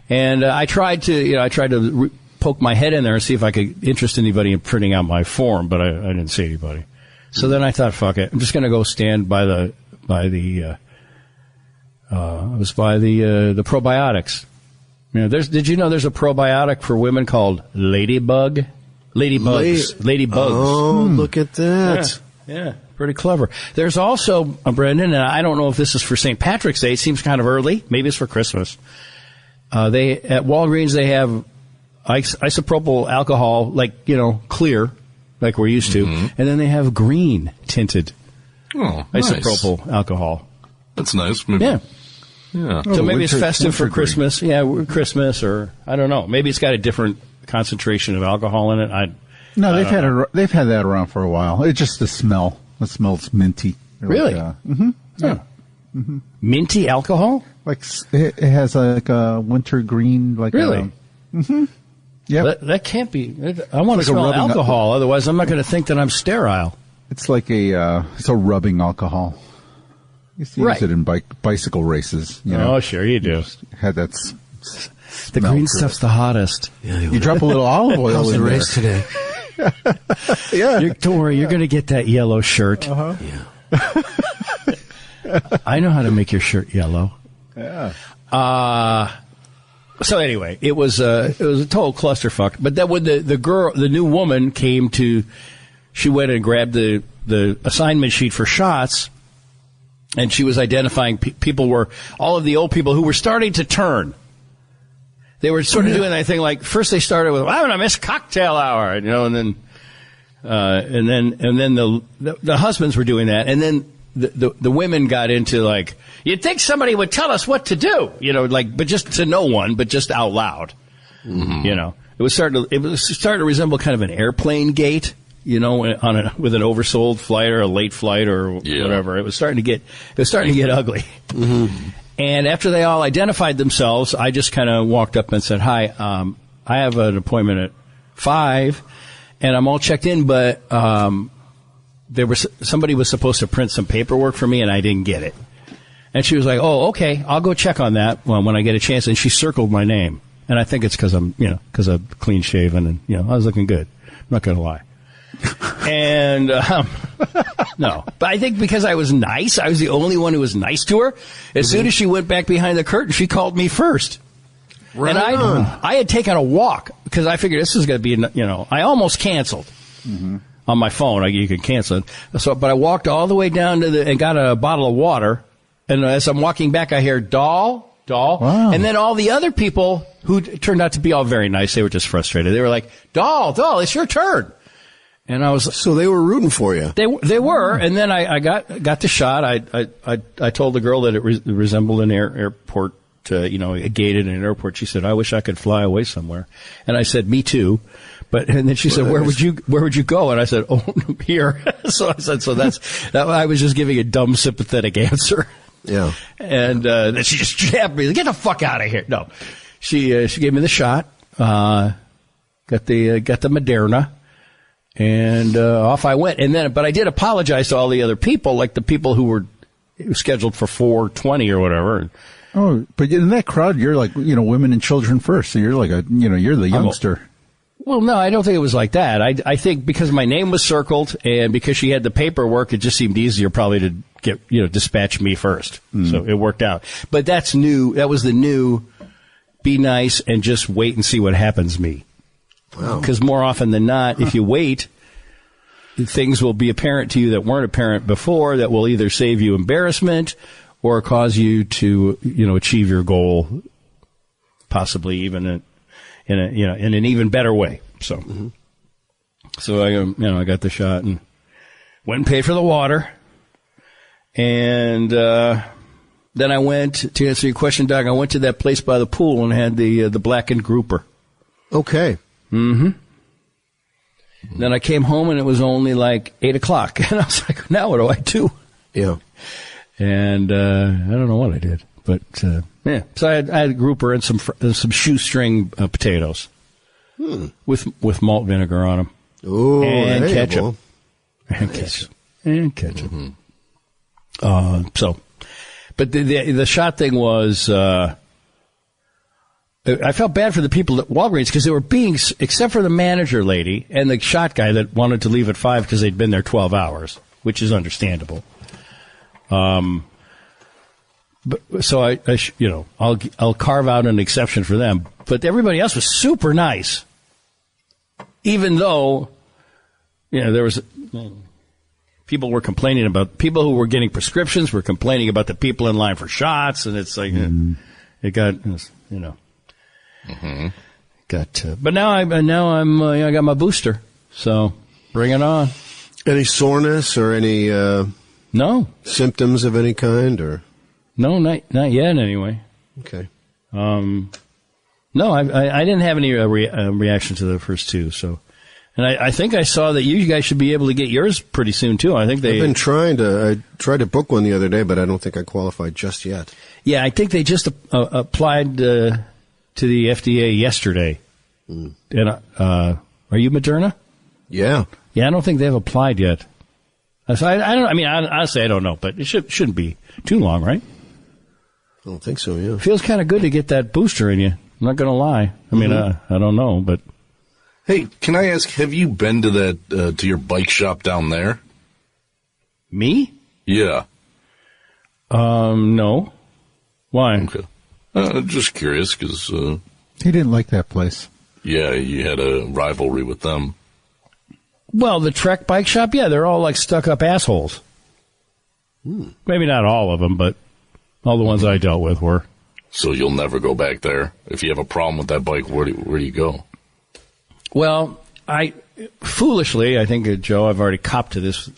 And I tried to poke my head in there and see if I could interest anybody in printing out my form, but I didn't see anybody. So then I thought, fuck it, I'm just going to go stand by the probiotics. Did you know there's a probiotic for women called Ladybug? Ladybugs.
Oh, look at that.
Yeah, pretty clever. There's also, Brendan, and I don't know if this is for St. Patrick's Day. It seems kind of early. Maybe it's for Christmas. At Walgreens, they have isopropyl alcohol, like, clear, like we're used to. Mm-hmm. And then they have green tinted isopropyl alcohol.
That's nice. Maybe.
Yeah.
Yeah.
So maybe it's festive for
winter
Christmas. Yeah, Christmas, or I don't know. Maybe it's got a different concentration of alcohol in it.
No, they've had that around for a while. It's just the smell. It smells minty.
Really?
Yeah.
Minty alcohol?
Like it has like a winter green. Like
Really?
Yeah.
That can't be. I want to
It's like a
smell
rubbing
alcohol. Otherwise, I'm not going to think that I'm sterile.
It's like it's a rubbing alcohol. You used to use it in bicycle races. You know?
Oh, sure you do.
Had that.
The green stuff's the hottest.
Yeah,
You drop a little olive oil
How's
in
the
there.
race today?
Yeah.
Don't worry, you're going to get that yellow shirt.
Uh-huh.
Yeah.
I know how to make your shirt yellow.
Yeah.
So anyway, it was a total clusterfuck. But then when the new woman came to, she went and grabbed the assignment sheet for shots, and she was identifying all of the old people who were starting to turn. They were sort of doing that thing like first they started with, I'm going to miss cocktail hour, and then the husbands were doing that, and then the women got into like, you'd think somebody would tell us what to do, but just to no one, but just out loud. Mm-hmm. It was starting to resemble kind of an airplane gate, with an oversold flight or a late flight or whatever. It was starting to get ugly. Mm-hmm. And after they all identified themselves, I just kind of walked up and said, hi, I have an appointment at 5, and I'm all checked in, but somebody was supposed to print some paperwork for me, and I didn't get it. And she was like, oh, okay, I'll go check on that when I get a chance. And she circled my name. And I think it's because I'm clean shaven and, I was looking good. I'm not going to lie. And, no. But I think because I was nice, I was the only one who was nice to her. As soon as she went back behind the curtain, she called me first.
Right.
And I had taken a walk because I figured this is going to be, I almost canceled. Mm-hmm. On my phone, you can cancel it. But I walked all the way down and got a bottle of water. And as I'm walking back, I hear Dahl.
Wow.
And then all the other people who turned out to be all very nice, they were just frustrated. They were like, Dahl, it's your turn. And I was
So they were rooting for you.
They were. And then I got the shot. I told the girl that it resembled an airport, a gate at an airport. She said, I wish I could fly away somewhere. And I said, me too. And then she said, where would you go? And I said, oh, here. So I said, that I was just giving a dumb, sympathetic answer.
Yeah.
And then she just jabbed me. Get the fuck out of here. No. She gave me the shot, got the Moderna, and off I went. But I did apologize to all the other people, like the people who were scheduled for 4:20 or whatever.
Oh, but in that crowd, you're like, women and children first. So you're like you're the youngster.
Well, no, I don't think it was like that. I think because my name was circled and because she had the paperwork, it just seemed easier probably to get, dispatch me first. Mm. So it worked out. But that's new. That was the new be nice and just wait and see what happens me. Wow. Because more often than not, if you wait, things will be apparent to you that weren't apparent before that will either save you embarrassment or cause you to, achieve your goal, possibly even in an even better way. So, So I got the shot and went and paid for the water. And, then I went, to answer your question, Doc, I went to that place by the pool and had the blackened grouper.
Okay.
Mm-hmm. Then I came home and it was only like 8:00. And I was like, now what do I do?
Yeah.
And, I don't know what I did. But, yeah. So I had a grouper and some shoestring potatoes. With malt vinegar on them.
Ooh,
and
hey,
ketchup.
well.
And ketchup. And ketchup. Mm-hmm. But the shot thing was, I felt bad for the people at Walgreens because they were except for the manager lady and the shot guy that wanted to leave at 5 because they'd been there 12 hours, which is understandable. So I'll carve out an exception for them. But everybody else was super nice, even though, there was. People were complaining about people who were getting prescriptions were complaining about the people in line for shots, and it's like it got But now I got my booster, so bring it on.
Any soreness or any
no
symptoms of any kind or?
No, not yet. Anyway.
Okay.
No, I didn't have any reaction to the first two. So, and I think I saw that you guys should be able to get yours pretty soon too. I think I've
been trying to. I tried to book one the other day, but I don't think I qualified just yet.
Yeah, I think they just applied to the FDA yesterday. And are you Moderna?
Yeah.
Yeah, I don't think they've applied yet. So I don't. I mean, honestly, I don't know, but it shouldn't be too long, right?
I don't think so. Yeah.
It feels kind of good to get that booster in you. I'm not going to lie. I mean, I don't know, but.
Hey, can I ask, have you been to that, to your bike shop down there?
Me?
Yeah.
No. Why?
Okay. Just curious, because,
he didn't like that place.
Yeah, you had a rivalry with them.
Well, the Trek bike shop, yeah, they're all like stuck-up assholes. Maybe not all of them, but all the ones I dealt with were.
So you'll never go back there? If you have a problem with that bike, where do you go?
Well, foolishly, I think, Joe, I've already copped to this.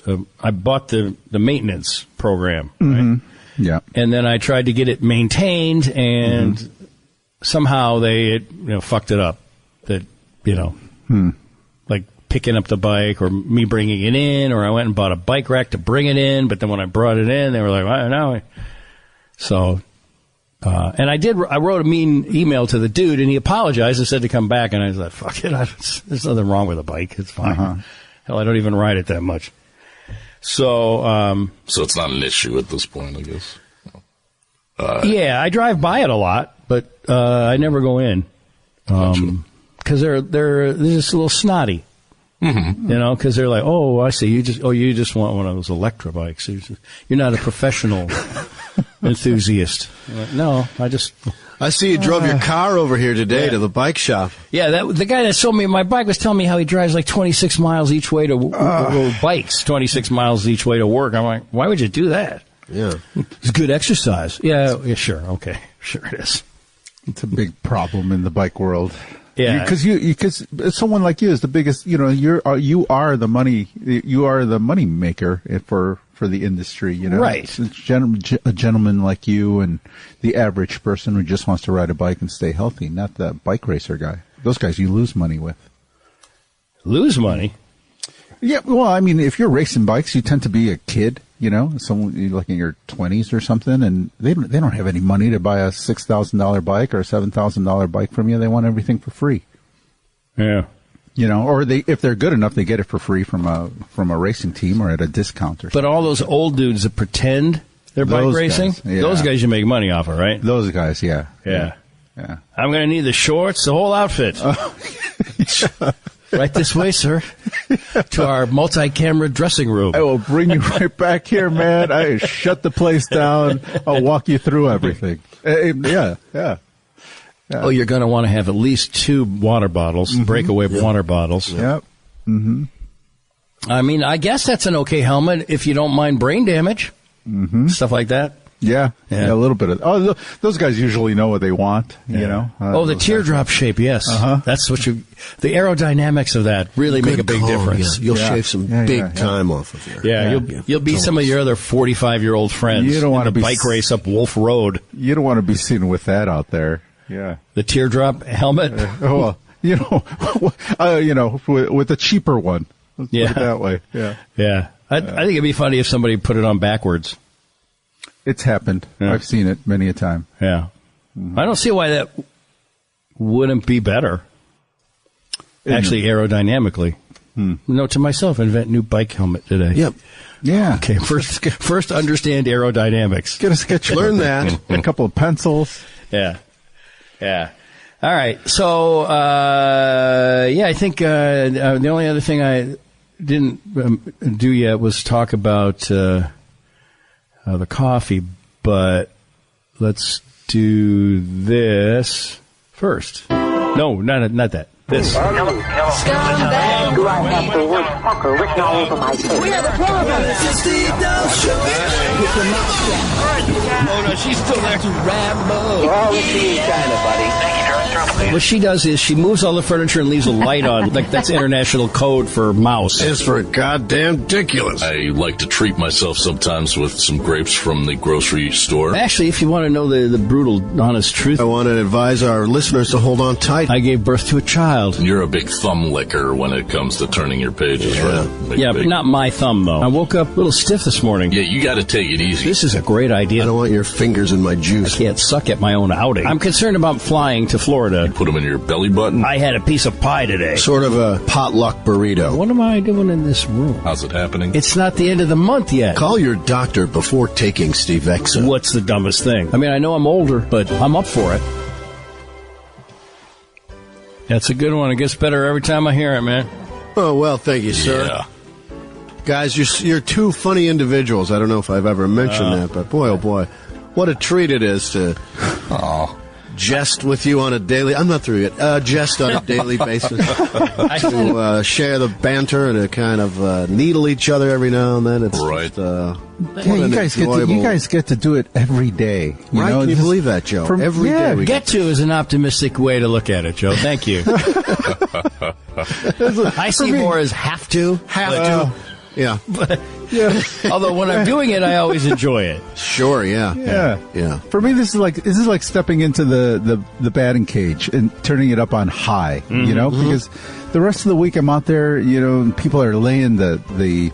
I bought the maintenance program. Right?
Yeah.
And then I tried to get it maintained, and somehow they fucked it up. That, like picking up the bike or me bringing it in, or I went and bought a bike rack to bring it in, but then when I brought it in, they were like, well, no. So, and I wrote a mean email to the dude, and he apologized and said to come back, and I was like, fuck it, there's nothing wrong with the bike. It's fine. Hell, I don't even ride it that much. So,
so it's not an issue at this point, I guess.
Yeah, I drive by it a lot, but, I never go in. Cause they're just a little snotty. Cause they're like, oh, I see. You just want one of those electro bikes. You're not a professional enthusiast. Like, no,
I see you drove your car over here today to the bike shop.
Yeah, the guy that sold me my bike was telling me how he drives like 26 miles each way to bikes, 26 miles each way to work. I'm like, why would you do that?
Yeah,
it's good exercise. Yeah, sure, okay, sure it is.
It's a big problem in the bike world.
Yeah,
because someone like you is the biggest. You are the money maker for the industry.
Right?
It's a gentleman like you and the average person who just wants to ride a bike and stay healthy, not the bike racer guy. Those guys you lose money with.
Lose money?
Yeah. Well, I mean, if you're racing bikes, you tend to be a kid. Someone like in your 20s or something, and they don't have any money to buy a $6,000 bike or a $7,000 bike from you. They want everything for free.
Yeah.
Or if they're good enough, they get it for free from a racing team or at a discount or something.
But all those old dudes that pretend they're bike racing, those guys you make money off of, right?
Those guys, yeah.
I'm going to need the shorts, the whole outfit. Right this way, sir, to our multi-camera dressing room.
I will bring you right back here, man. I shut the place down. I'll walk you through everything. Yeah.
Oh, you're going to want to have at least 2 water bottles, breakaway water bottles.
Yep.
I mean, I guess that's an okay helmet if you don't mind brain damage, stuff like that.
Yeah, a little bit of. Those guys usually know what they want.
The teardrop shape. Yes, that's what the aerodynamics of that really make a big difference.
Yeah. You'll shave some big time off of your.
Yeah, you'll beat some of your other 45-year-old friends.
You don't want to be
bike race up Wolf Road.
You don't want to be seen with that out there. Yeah,
the teardrop helmet.
With the cheaper one. Let's put it that way. Yeah.
I think it'd be funny if somebody put it on backwards.
It's happened. Yeah. I've seen it many a time.
Yeah. I don't see why that wouldn't be better. Actually, aerodynamically. Note to myself, invent new bike helmet today.
Yep.
Yeah.
Okay, first understand aerodynamics.
Get a sketch.
Learn that.
A couple of pencils.
Yeah. All right. So, I think the only other thing I didn't do yet was talk about the coffee, but let's do this first. No, not that. This.
Hello. Scumbag. Do I have the word fucker written all over my face? We have a problem. It's the Steve Dahl Show.
your mouth shut. Oh, no, she's still there. Rambo.
We're always seeing China, buddy. Thank you, Director.
What she does is she moves all the furniture and leaves a light on. Like, that's international code for mouse.
It's for goddamn ridiculous.
I like to treat myself sometimes with some grapes from the grocery store.
Actually, if you want to know the brutal, honest truth,
I want to advise our listeners to hold on tight.
I gave birth to a child.
You're a big thumb licker when it comes to turning your pages, right?
Yeah, but not my thumb, though. I woke up a little stiff this morning.
Yeah, you got to take it easy.
This is a great idea.
I don't want your fingers in my juice.
I can't suck at my own outing. I'm concerned about flying to Florida.
Put them in your belly button.
I had a piece of pie today.
Sort of a potluck burrito.
What am I doing in this room?
How's it happening?
It's not the end of the month yet.
Call your doctor before taking Stevexa.
What's the dumbest thing? I mean, I know I'm older, but I'm up for it. That's a good one. It gets better every time I hear it, man.
Oh, well, thank you, sir.
Yeah.
Guys, you're two funny individuals. I don't know if I've ever mentioned that, but boy, oh boy, what a treat it is to jest with you on a daily... I'm not through yet. Jest on a daily basis. To share the banter and to kind of needle each other every now and then. It's
right.
Just,
Yeah, you guys get to do it every day. You
right?
know,
Can you believe that, Joe? Every day we
get to is an optimistic way to look at it, Joe. Thank you. I see more as have to.
Have to. Yeah.
Yeah.
Although when I'm doing it, I always enjoy it.
Sure, yeah.
Yeah. For me, this is like stepping into the batting cage and turning it up on high, you know, because the rest of the week I'm out there, you know, and people are laying the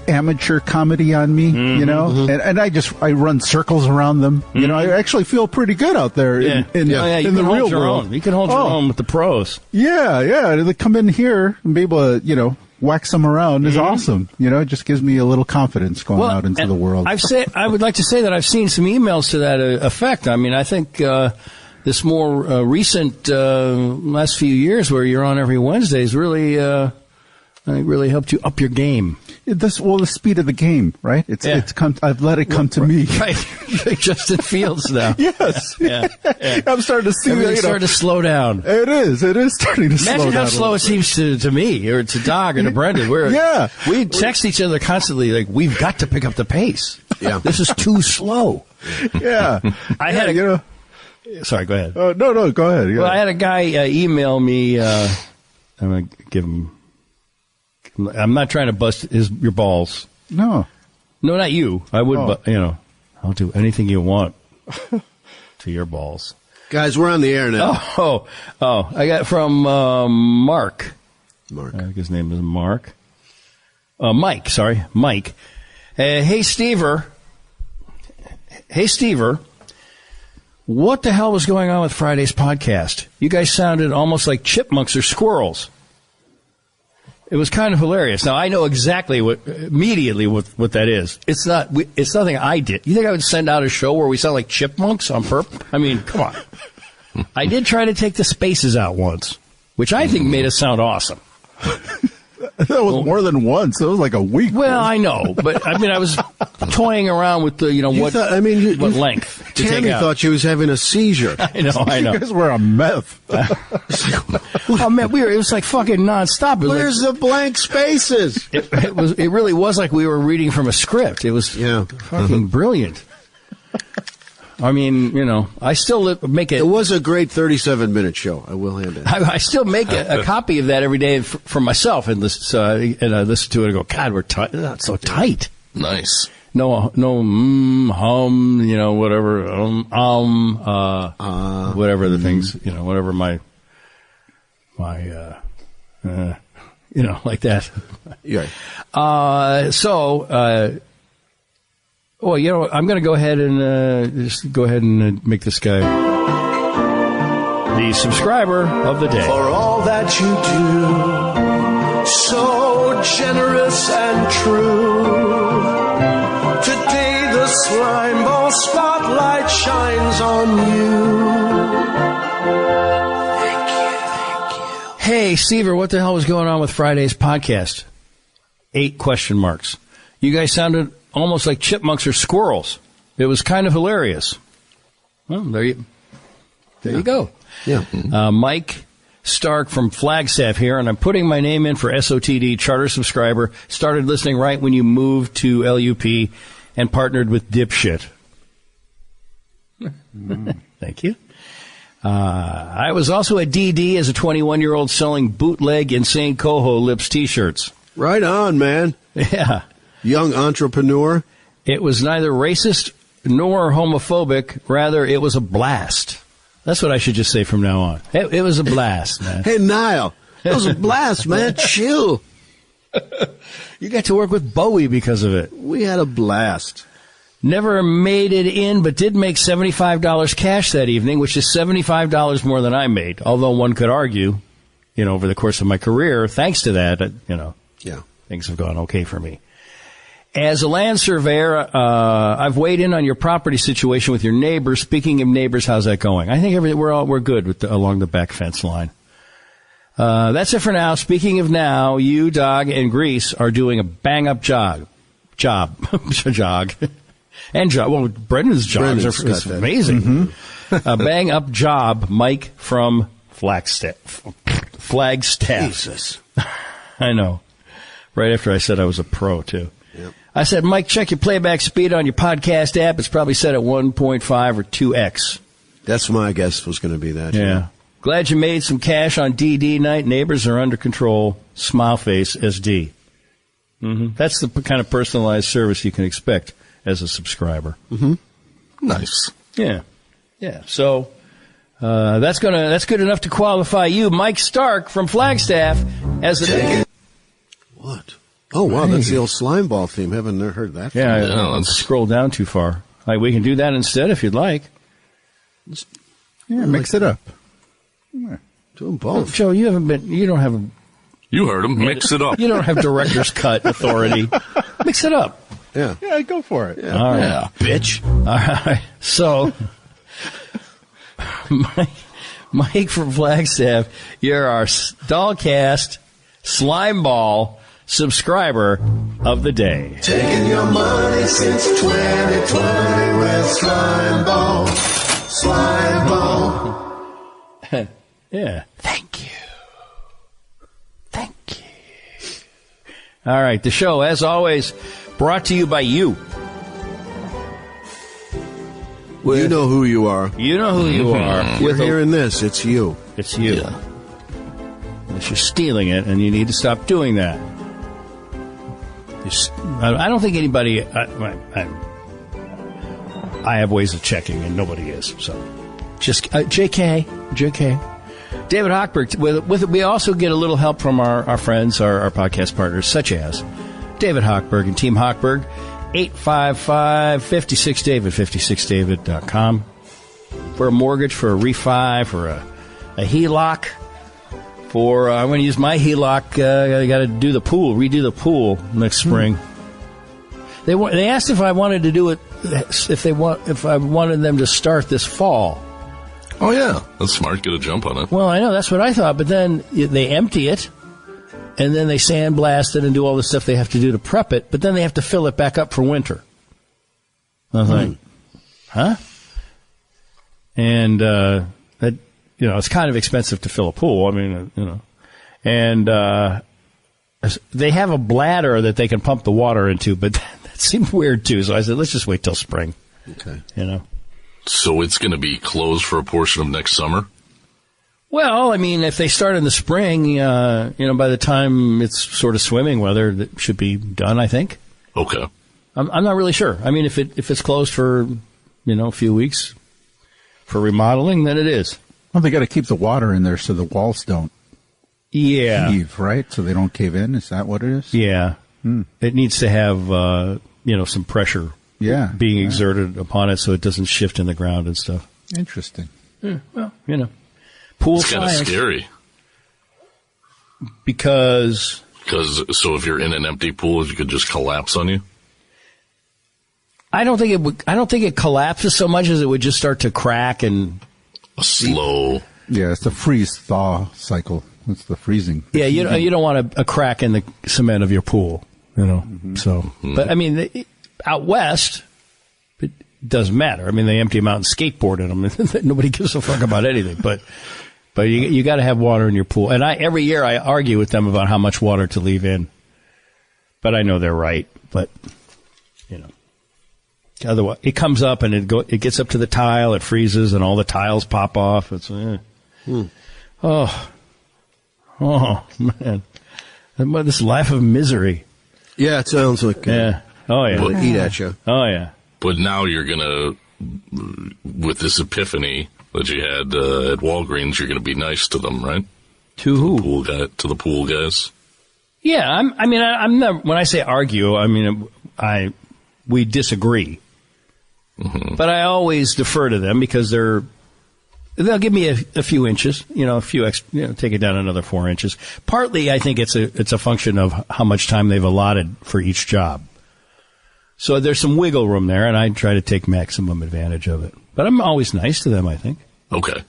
amateur comedy on me, you know, and I run circles around them. You know, I actually feel pretty good out there in the real world.
You can hold your own with the pros.
Yeah. They come in here and be able to, you know, wax them around is awesome. You know, it just gives me a little confidence going out into the world.
I would like to say that I've seen some emails to that effect. I mean, I think this more recent last few years where you're on every Wednesday has really, I think really helped you up your game.
The speed of the game, right? It's come. I've let it come to me.
Right, Justin Fields now.
Yes.
Yeah.
I'm starting to see.
Everything's starting to slow down.
It is starting to slow down.
Imagine how slow it seems to me, or to Doug, or to Brendan. We text each other constantly, like we've got to pick up the pace.
Yeah,
this is too slow.
Yeah,
I had Sorry, go ahead.
No, go ahead.
Well, I had a guy email me. I'm going to give him. I'm not trying to bust your balls. No, not you. I would, but I'll do anything you want to your balls.
Guys, we're on the air now.
Oh! I got from Mark.
Mark.
I think his name is Mark. Mike. Sorry, Mike. Hey, Stever. What the hell was going on with Friday's podcast? You guys sounded almost like chipmunks or squirrels. It was kind of hilarious. Now, I know exactly what that is. It's nothing I did. You think I would send out a show where we sound like chipmunks on purpose? I mean, come on. I did try to take the spaces out once, which I think made us sound awesome.
That was more than once. It was like a week.
Well, I know, but I mean, I was toying around with the, what length to take
Tammy
out.
thought she was having a seizure.
I know.
You guys were on meth.
Oh man, it was like fucking nonstop.
Where's the blank spaces?
It really was like we were reading from a script. It was fucking brilliant. I mean, I still make it.
It was a great 37-minute show. I will hand it.
I still make a copy of that every day for myself and listen to it and go, God, we're tight. That's so tight.
Nice.
No, hum, whatever, whatever the things, whatever my, like that.
Yeah.
Well, I'm going to go ahead and make this guy the subscriber of the day.
For all that you do, so generous and true. Today the slime ball spotlight shines on you. Thank you.
Hey, Stever, what the hell was going on with Friday's podcast? 8 question marks. You guys sounded almost like chipmunks or squirrels. It was kind of hilarious. Well, there you go.
Yeah.
Mike Stark from Flagstaff here, and I'm putting my name in for SOTD charter subscriber. Started listening right when you moved to LUP, and partnered with Dipshit. Thank you. I was also at DD as a 21-year-old selling bootleg Insane Coho Lips T-shirts.
Right on, man.
Yeah.
Young entrepreneur.
It was neither racist nor homophobic. Rather, it was a blast. That's what I should just say from now on. It was a blast, man.
Hey, Niall. It was a blast, man. Chill.
You got to work with Bowie because of it.
We had a blast.
Never made it in, but did make $75 cash that evening, which is $75 more than I made. Although one could argue, over the course of my career, thanks to that,
yeah,
things have gone okay for me. As a land surveyor, I've weighed in on your property situation with your neighbors. Speaking of neighbors, how's that going? I think we're good along the back fence line. That's it for now. Speaking of now, you, Dog, and Grease are doing a bang-up jog. And job. Well, Brendan's jogs are amazing.
Mm-hmm.
A bang-up job, Mike from Flagstaff.
Jesus.
I know. Right after I said I was a pro, too.
Yep.
I said, Mike, check your playback speed on your podcast app. It's probably set at 1.5 or 2x.
That's my guess was going to be that.
Yeah. Glad you made some cash on DD night. Neighbors are under control. Smile face SD. Mm-hmm. That's the kind of personalized service you can expect as a subscriber.
Mm-hmm.
Nice.
Yeah. So that's good enough to qualify you, Mike Stark from Flagstaff, as the.
What? Oh wow, that's the old slime ball theme. Haven't heard that.
Yeah, I scrolled down too far. We can do that instead if you'd like.
Yeah, mix it up.
Do them both.
Joe, you don't have.
You heard him. Mix it up.
You don't have director's cut authority. Mix it up.
Yeah, go for it.
Yeah. All right.
Yeah, bitch.
All right. So, Mike from Flagstaff, you're our Dollcast Slime Ball subscriber of the day.
Taking your money since 2020 with Slime Ball. Slime Ball.
Yeah. Thank you. All right. The show, as always, brought to you by you.
You know who you are.
You know who you are.
You're hearing this. It's you.
It's you.
Yeah.
Unless you're stealing it, and you need to stop doing that. I don't think anybody... I have ways of checking, and nobody is. So, just... JK. David Hochberg. With it, we also get a little help from our friends, our podcast partners, such as David Hochberg and Team Hochberg. 855-56-DAVID, 56david.com. For a mortgage, for a refi, for a HELOC. For I'm going to use my HELOC. I got to do the pool, redo the pool next spring. They asked if I wanted to do it, if I wanted them to start this fall.
Oh yeah, that's smart. Get a jump on it.
Well, I know that's what I thought, but then they empty it. And then they sandblast it and do all the stuff they have to do to prep it, but then they have to fill it back up for winter. I was like, huh? And, it's kind of expensive to fill a pool. I mean, and, they have a bladder that they can pump the water into, but that seemed weird too. So I said, let's just wait till spring.
Okay.
So it's going to be closed for a portion of next summer?
Well, I mean, if they start in the spring, by the time it's sort of swimming weather, that should be done, I think.
Okay.
I'm not really sure. I mean, if it's closed for, a few weeks for remodeling, then it is.
Well, they got to keep the water in there so the walls don't heave, right? So they don't cave in. Is that what it is?
Yeah. It needs to have, some pressure being exerted upon it so it doesn't shift in the ground and stuff.
Interesting.
Yeah, well, Pool
it's kind of scary.
Because
so if you're in an empty pool, it could just collapse on you?
I don't think it collapses so much as it would just start to crack and
a slow.
Yeah, it's the freeze-thaw cycle. It's the freezing.
Yeah, you don't want a crack in the cement of your pool, So, but I mean, out west, it doesn't matter. I mean, they empty them out and skateboard in them. Nobody gives a fuck about anything, but you got to have water in your pool. And every year I argue with them about how much water to leave in. But I know they're right. But, Otherwise, it comes up and it gets up to the tile, it freezes, and all the tiles pop off. It's oh man, this life of misery.
Yeah, it sounds like
yeah. Oh yeah,
will eat at you.
Oh yeah.
But now you're gonna, with this epiphany that you had at Walgreens, you're gonna be nice to them, right?
To who?
To the pool guys.
Yeah, I'm not. When I say argue, we disagree. Mm-hmm. But I always defer to them because they'll give me a few inches, a few extra, take it down another 4 inches. Partly, I think it's a function of how much time they've allotted for each job. So there's some wiggle room there, and I try to take maximum advantage of it. But I'm always nice to them, I think.
Okay.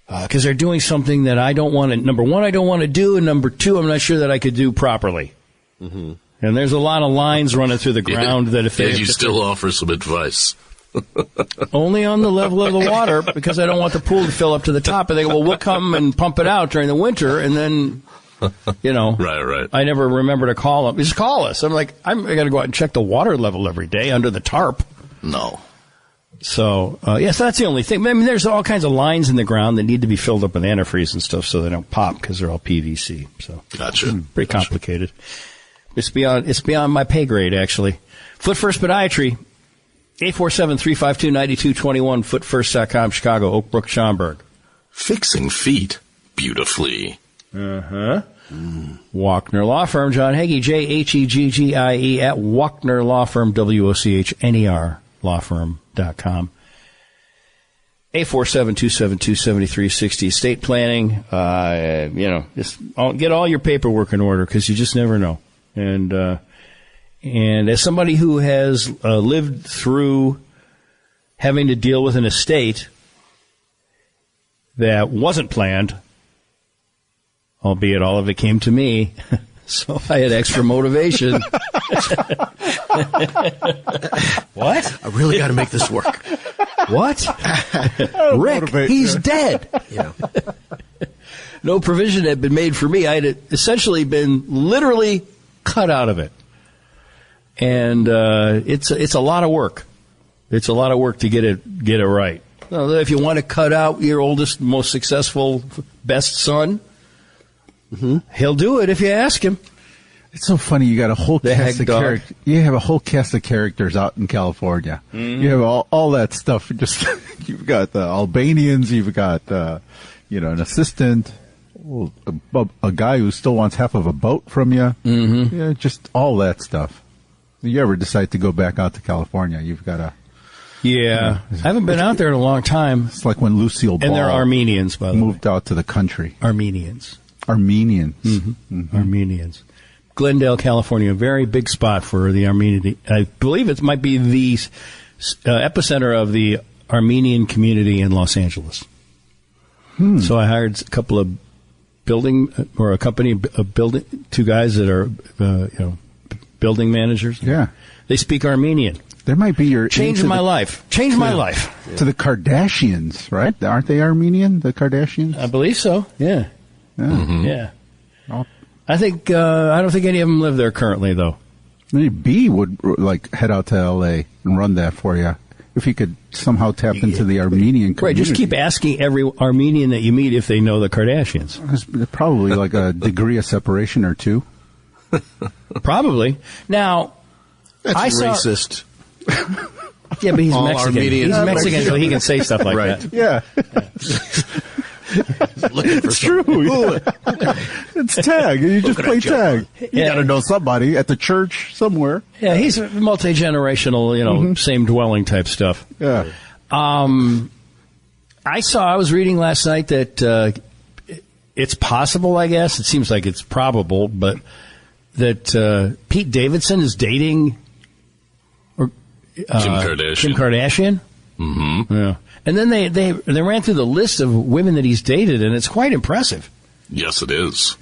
Because they're doing something that I don't want to. Number one, I don't want to do, and number two, I'm not sure that I could do properly. Mm-hmm. And there's a lot of lines running through the ground that if
you still offer some advice.
Only on the level of the water, because I don't want the pool to fill up to the top. And they go, well, we'll come and pump it out during the winter, and then,
Right.
I never remember to call them. Just call us. I'm like, I got to go out and check the water level every day under the tarp.
No.
So, so that's the only thing. I mean, there's all kinds of lines in the ground that need to be filled up with antifreeze and stuff so they don't pop because they're all PVC. So,
gotcha.
Pretty complicated. It's beyond my pay grade, actually. Foot First Podiatry, 847-352-9221, footfirst.com, Chicago, Oak Brook, Schaumburg.
Fixing feet beautifully.
Uh-huh. Walkner Law Firm, John Hagee, Jheggie at Walkner Law Firm, WOCHNER, lawfirm.com. 847-272-7360. Estate planning, just get all your paperwork in order because you just never know. And as somebody who has lived through having to deal with an estate that wasn't planned, albeit all of it came to me, so I had extra motivation. What?
I really got to make this work.
What? Rick, he's dead. No provision had been made for me. I had essentially been literally cut out of it. And it's a lot of work. It's a lot of work to get it right. Well, if you want to cut out your oldest, most successful, best son, he'll do it if you ask him.
It's so funny. You got a whole cast of characters. You have a whole cast of characters out in California. Mm-hmm. You have all that stuff. Just you've got the Albanians. You've got an assistant. A guy who still wants half of a boat from you. Mm-hmm. Yeah, just all that stuff. If you ever decide to go back out to California, you've got to.
Yeah, I haven't been out there in a long time.
It's like when Lucille Ball
and they're Armenians, by the way,
moved out to the country.
Armenians.
Mm-hmm.
Mm-hmm. Armenians. Glendale, California, a very big spot for the Armenian. I believe it might be the epicenter of the Armenian community in Los Angeles. So I hired a couple of two guys that are building managers.
Yeah,
they speak Armenian.
There might be your
changed my life. Changed my life.
To the Kardashians, right? Aren't they Armenian? The Kardashians?
I believe so. Yeah.
Mm-hmm.
Yeah. I think I don't think any of them live there currently, though.
Maybe B would head out to L.A. and run that for you if you could somehow tap into the Armenian community.
Right, just keep asking every Armenian that you meet if they know the Kardashians.
There's probably like a degree of separation or two.
Probably. Now,
that's racist.
Yeah, but he's Mexican.
Armenians
He's Mexican, so he can say stuff like that.
Yeah. It's true. It's tag. You just play tag. You got to know somebody at the church somewhere.
Yeah, he's multi-generational, same dwelling type stuff.
Yeah.
I was reading last night that it's possible, I guess. It seems like it's probable, but that Pete Davidson is dating
Kim Kardashian.
Mm-hmm. Yeah. And then they ran through the list of women that he's dated, and it's quite impressive.
Yes, it is.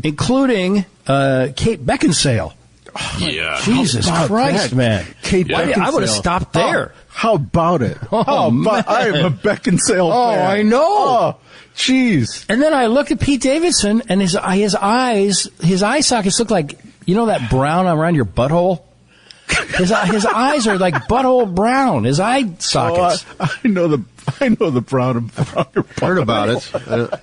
Including Kate Beckinsale.
Oh, yeah.
Jesus Christ, man.
Kate Beckinsale.
I would have stopped there.
How about it?
I am
a Beckinsale fan.
I know.
Oh, jeez.
And then I looked at Pete Davidson, and his eye sockets look like, that brown around your butthole? His eyes are like butthole brown. His eye sockets.
I know the brown.
Heard about it.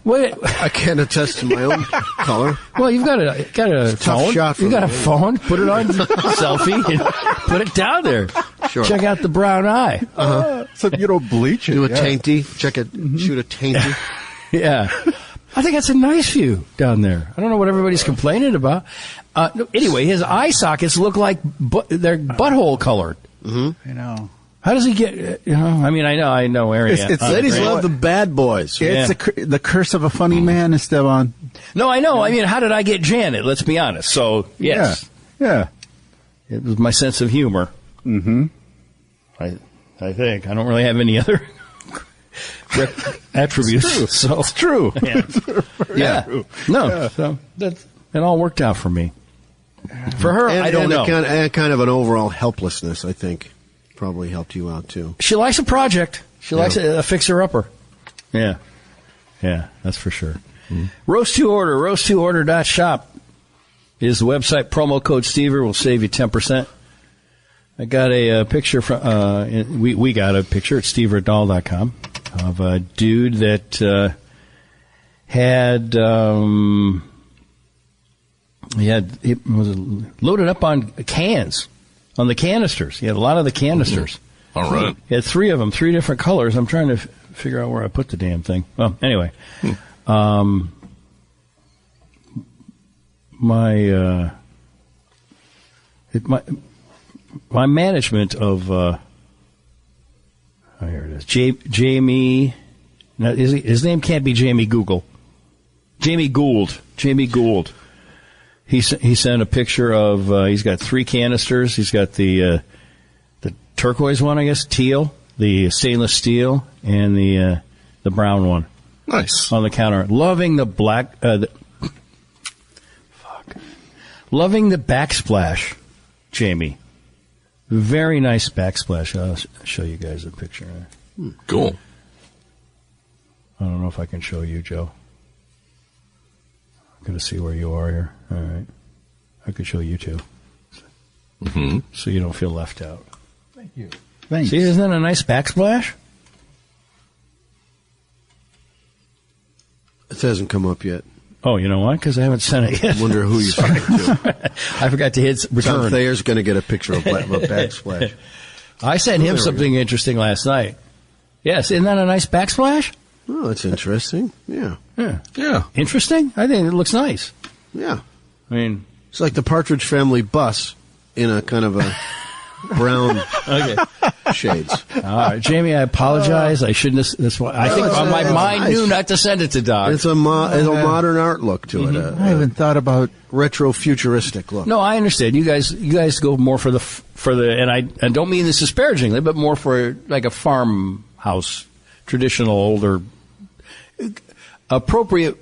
Wait.
I can't attest to my own color.
Well, you've got a
tough
phone.
shot for
You got a
me.
phone. Put it on selfie and put it down there.
Sure.
Check out the brown eye.
So you don't bleach it.
Do a tainty. Check it. Shoot a tainty.
Yeah. I think that's a nice view down there. I don't know what everybody's complaining about. Anyway, his eye sockets look like they're butthole colored.
I know.
How does he get? I mean, I know, Aaron.
Ladies love the bad boys.
It's the curse of a funny man, Esteban.
No, I know. I mean, how did I get Janet? Let's be honest. So, yes.
Yeah.
It was my sense of humor.
Mm-hmm.
I think. I don't really have any other attributes.
It's true.
Yeah. No. Yeah. So it all worked out for me. For her, I don't know.
And kind of an overall helplessness, I think, probably helped you out, too.
She likes a project. She likes a fixer-upper. Yeah. Yeah, that's for sure. Roast to Order, roast2order.shop is the website. Promo code Stever will save you 10%. I got a picture from, we got a picture at stever@dahl.com of a dude that had it was loaded up on cans, on the canisters. He had a lot of the canisters.
All right.
He had 3 of them, 3 different colors. I'm trying to figure out where I put the damn thing. Well, anyway. My management of here it is. Jamie. Now, his name can't be Jamie Google. Jamie Gould. He sent a picture of. He's got 3 canisters. He's got the turquoise one, I guess, teal, the stainless steel, and the brown one.
Nice.
On the counter. Loving the black. Loving the backsplash, Jamie. Very nice backsplash. I'll show you guys a picture.
Cool.
I don't know if I can show you, Joe. I'm going to see where you are here. All right. I could show you too.
Mm-hmm.
So you don't feel left out.
Thank you. Thanks.
See, isn't that a nice backsplash?
It hasn't come up yet.
Oh, you know why? Because I haven't sent it yet.
I wonder who you sent it to.
I forgot to hit return.
Tom Thayer's going to get a picture of a backsplash.
I sent him something interesting last night. Yes, isn't that a nice backsplash?
Oh, that's interesting. Yeah.
Interesting? I think it looks nice.
Yeah.
I mean,
it's like the Partridge Family bus in a kind of a brown shades.
All right, Jamie, I apologize. I shouldn't have. That's why I think my mind knew not to send it to Doc.
It's a modern art look to it.
I haven't thought about
retro futuristic look.
No, I understand. You guys go more for the and I don't mean this disparagingly, but more for like a farmhouse, traditional, older, appropriate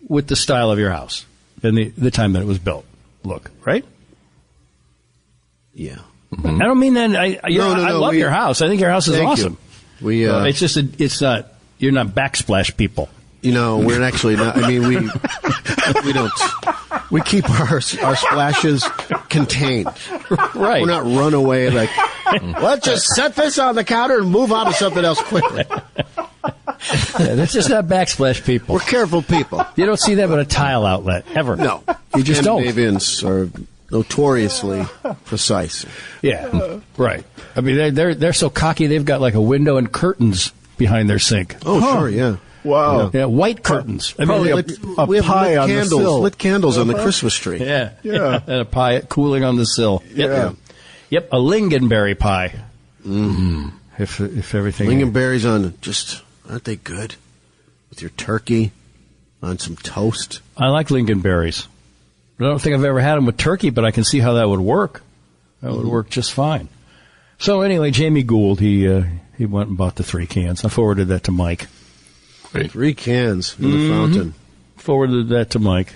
with the style of your house and the time that it was built. Look, right?
Yeah.
Mm-hmm. I don't mean that. I love your house. I think your house is awesome.
You.
It's just it's not. You're not backsplash people.
You know, we're actually not. I mean, we don't. We keep our splashes contained.
Right.
We're not run away like. Let's just set this on the counter and move on to something else quickly.
That's just not backsplash people.
We're careful people.
You don't see them at a tile outlet ever.
No,
you just don't.
Scandinavians are notoriously precise.
Yeah, right. I mean, they're so cocky. They've got like a window and curtains behind their sink.
Oh, sure, yeah.
Wow.
Yeah, white curtains. I mean,
we have
pie on
lit
the sill.
Lit candles on the Christmas tree.
Yeah. And a pie cooling on the sill. Yep. Yep, a lingonberry pie.
Mm-hmm.
If everything...
Lingonberries aren't they good? With your turkey on some toast.
I like lingonberries. I don't think I've ever had them with turkey, but I can see how that would work. That would work just fine. So anyway, Jamie Gould, he went and bought the 3 cans. I forwarded that to Mike.
3 cans in the fountain.
Forwarded that to Mike.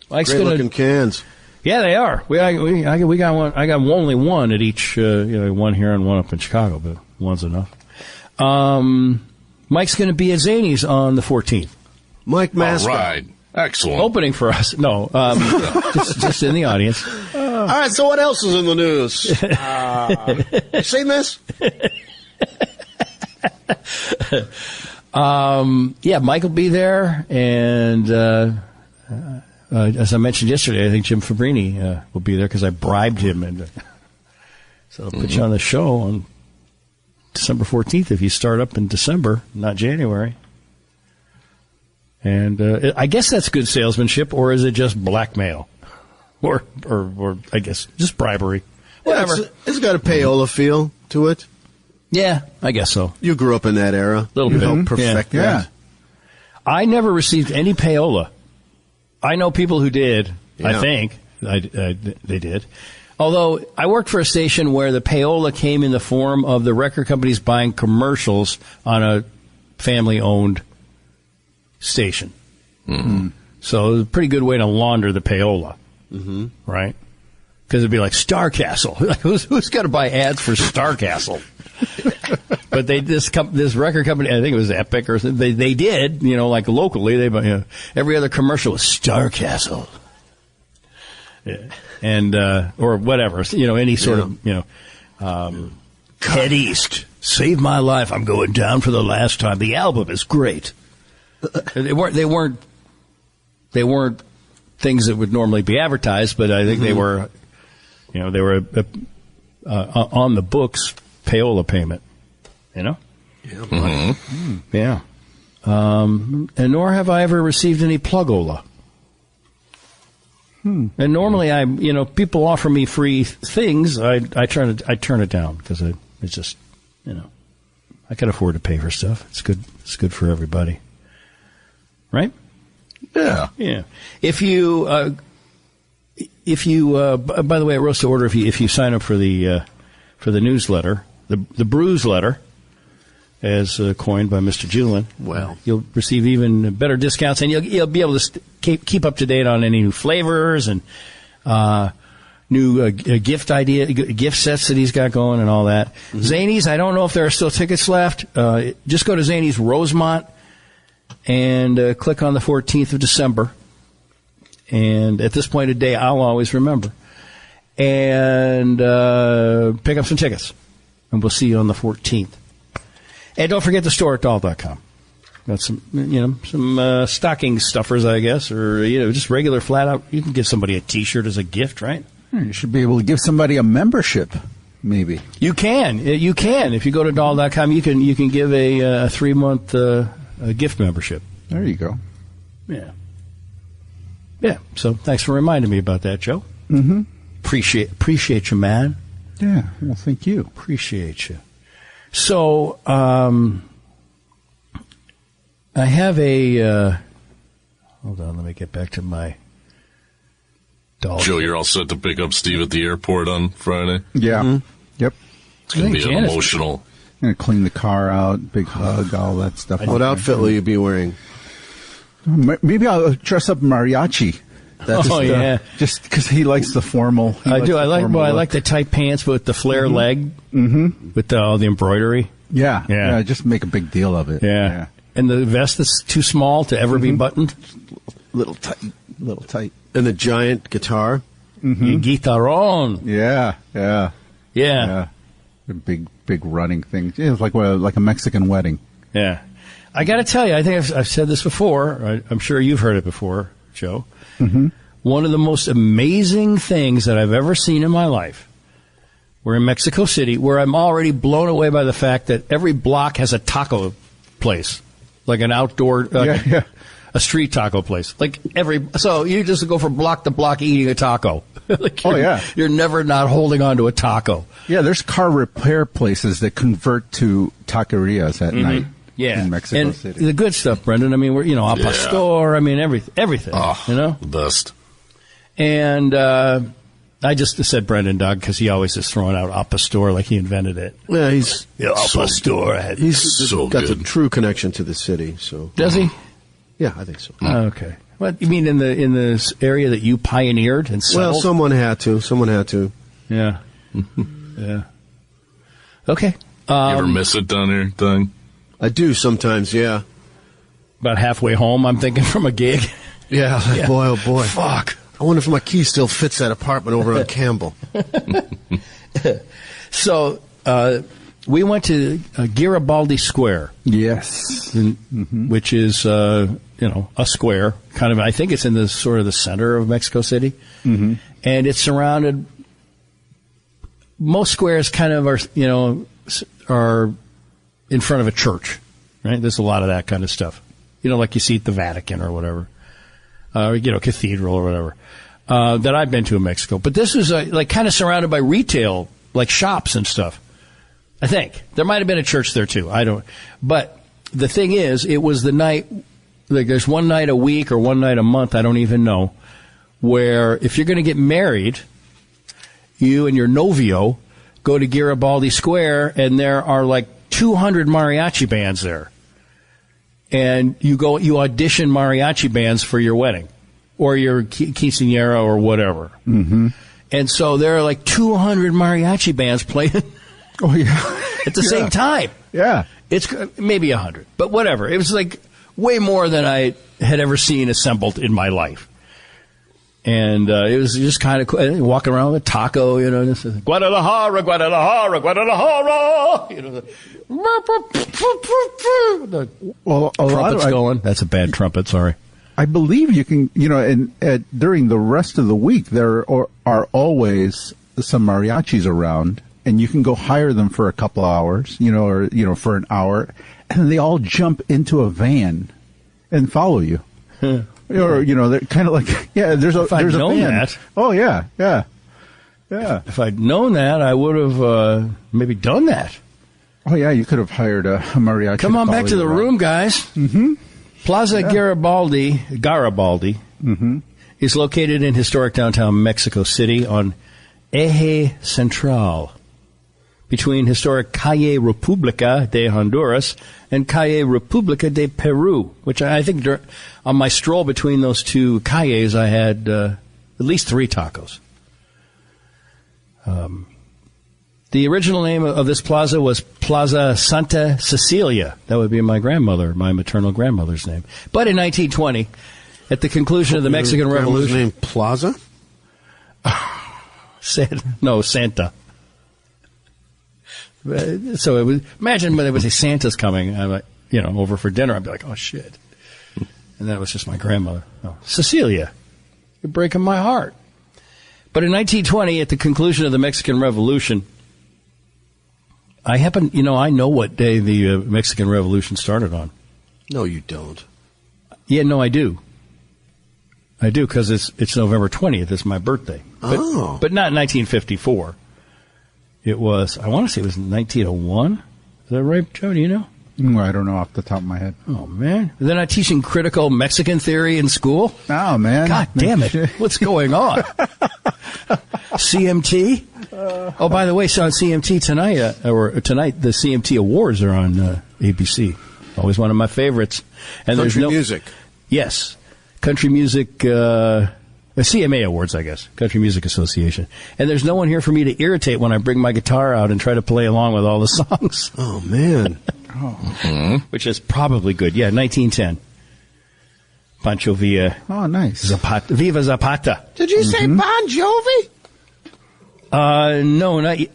Mike's
Great looking cans.
Yeah, they are. We got one. I got only one at each. One here and one up in Chicago, but one's enough. Mike's going to be at Zany's on the 14th.
Mike Mascot.
All right. Excellent.
Opening for us. No, just in the audience.
All right, so what else is in the news? You seen this?
Yeah, Mike will be there, and as I mentioned yesterday, I think Jim Fabrini will be there because I bribed him, and so I'll put you on the show on December 14th if you start up in December, not January. And I guess that's good salesmanship, or is it just blackmail, or I guess just bribery? Whatever.
Yeah, it's got a payola feel to it.
Yeah, I guess so.
You grew up in that era.
A little bit.
Helped perfect that.
Yeah.
I never received any payola. I know people who did.
Yeah.
I think they did. Although I worked for a station where the payola came in the form of the record companies buying commercials on a family-owned station. Mm-hmm. So it was a pretty good way to launder the payola, right? Because it'd be like Star Castle. who's got to buy ads for Star Castle? But this record company, I think it was Epic or something. They did, like locally. Every other commercial was Star Castle, and or whatever, any sort of, Head East, save my life. I'm going down for the last time. The album is great. They weren't things that would normally be advertised, but I think they were, they were on the books payola payment, Yeah. Yeah. And nor have I ever received any plugola. And normally people offer me free things. I turn it down because it's just, I can afford to pay for stuff. It's good. It's good for everybody. Right?
Yeah.
Yeah. If you, by the way, it rose to order if you sign up for the newsletter, the Brews letter, as coined by Mr. Julin.
Well,
you'll receive even better discounts, and you'll be able to keep up to date on any new flavors and new gift sets that he's got going and all that. Zany's, I don't know if there are still tickets left. Just go to Zany's Rosemont and click on the 14th of December. And at this point of day, I'll always remember. And pick up some tickets. And we'll see you on the 14th. And don't forget the store at Dahl.com. Got some stocking stuffers, I guess, or, just regular flat out. You can give somebody a T-shirt as a gift, right?
You should be able to give somebody a membership, maybe.
You can. If you go to Dahl.com, you can give a 3-month gift membership.
There you go.
Yeah. Yeah. So thanks for reminding me about that, Joe.
Mm-hmm.
Appreciate you, man.
Yeah. Well, thank you.
Appreciate you. So, I have a, hold on, let me get back to my Dahl.
Joe, you're all set to pick up Steve at the airport on Friday?
Yeah. Yep.
It's going to be emotional.
Going to clean the car out, big hug, all that stuff.
What outfit will you be wearing?
Maybe I'll dress up mariachi.
Yeah.
Just because he likes the formal.
I do. I like the tight pants with the flare leg, with all the embroidery.
Yeah. Just make a big deal of it.
Yeah. And the vest that's too small to ever be buttoned.
Little tight.
And the giant guitar.
Guitarón.
Yeah. A big running thing. It's like a Mexican wedding.
Yeah. I got to tell you, I think I've said this before. I'm sure you've heard it before, Joe. One of the most amazing things that I've ever seen in my life. We're in Mexico City, where I'm already blown away by the fact that every block has a taco place, like an outdoor, a street taco place. So you just go from block to block eating a taco. You're never not holding on to a taco.
Yeah, there's car repair places that convert to taquerias at night.
Yeah,
in Mexico
and
City.
The good stuff, Brendan. I mean, we're Al Pastor. I mean, everything.
Oh, the best.
And I just said Brendan Doug because he always is throwing out Al Pastor like he invented it.
Yeah, he's
Al Pastor.
He's
so
got
good.
a true connection to the city. So
does he?
Yeah, I think so.
Okay. What you mean in this area that you pioneered and settled?
Well, someone had to.
Yeah. Yeah. Okay.
You ever miss it down here, Doug?
I do sometimes, yeah.
About halfway home, I'm thinking, from a gig.
Yeah, boy, oh boy.
Fuck.
I wonder if my key still fits that apartment over on Campbell.
So we went to Garibaldi Square.
Yes.
Which is, a square. Kind of, I think it's in the sort of the center of Mexico City. Mm-hmm. And it's surrounded, most squares kind of are in front of a church, right? There's a lot of that kind of stuff. Like you see at the Vatican or whatever. Cathedral or whatever, that I've been to in Mexico. But this is kind of surrounded by retail, like shops and stuff. I think. There might have been a church there too. But the thing is, it was the night, like there's one night a week or one night a month, I don't even know, where if you're going to get married, you and your novio go to Garibaldi Square and there are like 200 mariachi bands there. And you audition mariachi bands for your wedding or your quinceañera or whatever. Mm-hmm. And so there are like 200 mariachi bands playing at the same time.
Yeah.
It's maybe 100, but whatever. It was like way more than I had ever seen assembled in my life. And it was just kind of cool. Walking around with a taco, this is Guadalajara, Guadalajara, Guadalajara. The trumpet's going. That's a bad trumpet, sorry.
I believe you can, during the rest of the week, there are always some mariachis around, and you can go hire them for a couple hours, or for an hour, and they all jump into a van and follow you. Or, they're kind of like, there's a van.
That.
Oh, yeah.
If I'd known that, I would have maybe done that.
Oh, yeah, you could have hired a mariachi.
Come on back to the room, guys. Mm-hmm. Plaza Garibaldi is located in historic downtown Mexico City on Eje Central, between historic Calle República de Honduras and Calle República de Peru, which I think on my stroll between those two calles, I had at least 3 tacos. The original name of this plaza was Plaza Santa Cecilia. That would be my maternal grandmother's name. But in 1920, at the conclusion of the Mexican Revolution...
name Plaza?
Santa. So it was, imagine when they would say Santa's coming, I'm like, over for dinner, I'd be like, oh shit. And that was just my grandmother. Oh, Cecilia, you're breaking my heart. But in 1920, at the conclusion of the Mexican Revolution, I know what day the Mexican Revolution started on.
No, you don't.
Yeah, no, I do. I do, because it's November 20th. It's my birthday. But not 1954. It was, I want to say it was 1901. Is that right, Joe? Do you know?
I don't know off the top of my head.
Oh, man. They're not teaching critical Mexican theory in school?
Oh, man.
God damn it. What's going on? CMT? Oh, by the way, so on CMT tonight, the CMT Awards are on ABC. Always one of my favorites. And
Country music.
Yes. Country music, the CMA Awards, I guess. Country Music Association. And there's no one here for me to irritate when I bring my guitar out and try to play along with all the songs.
Oh, man.
Which is probably good. Yeah, 1910. Pancho Villa.
Oh, nice.
Viva Zapata.
Did you say Bon Jovi?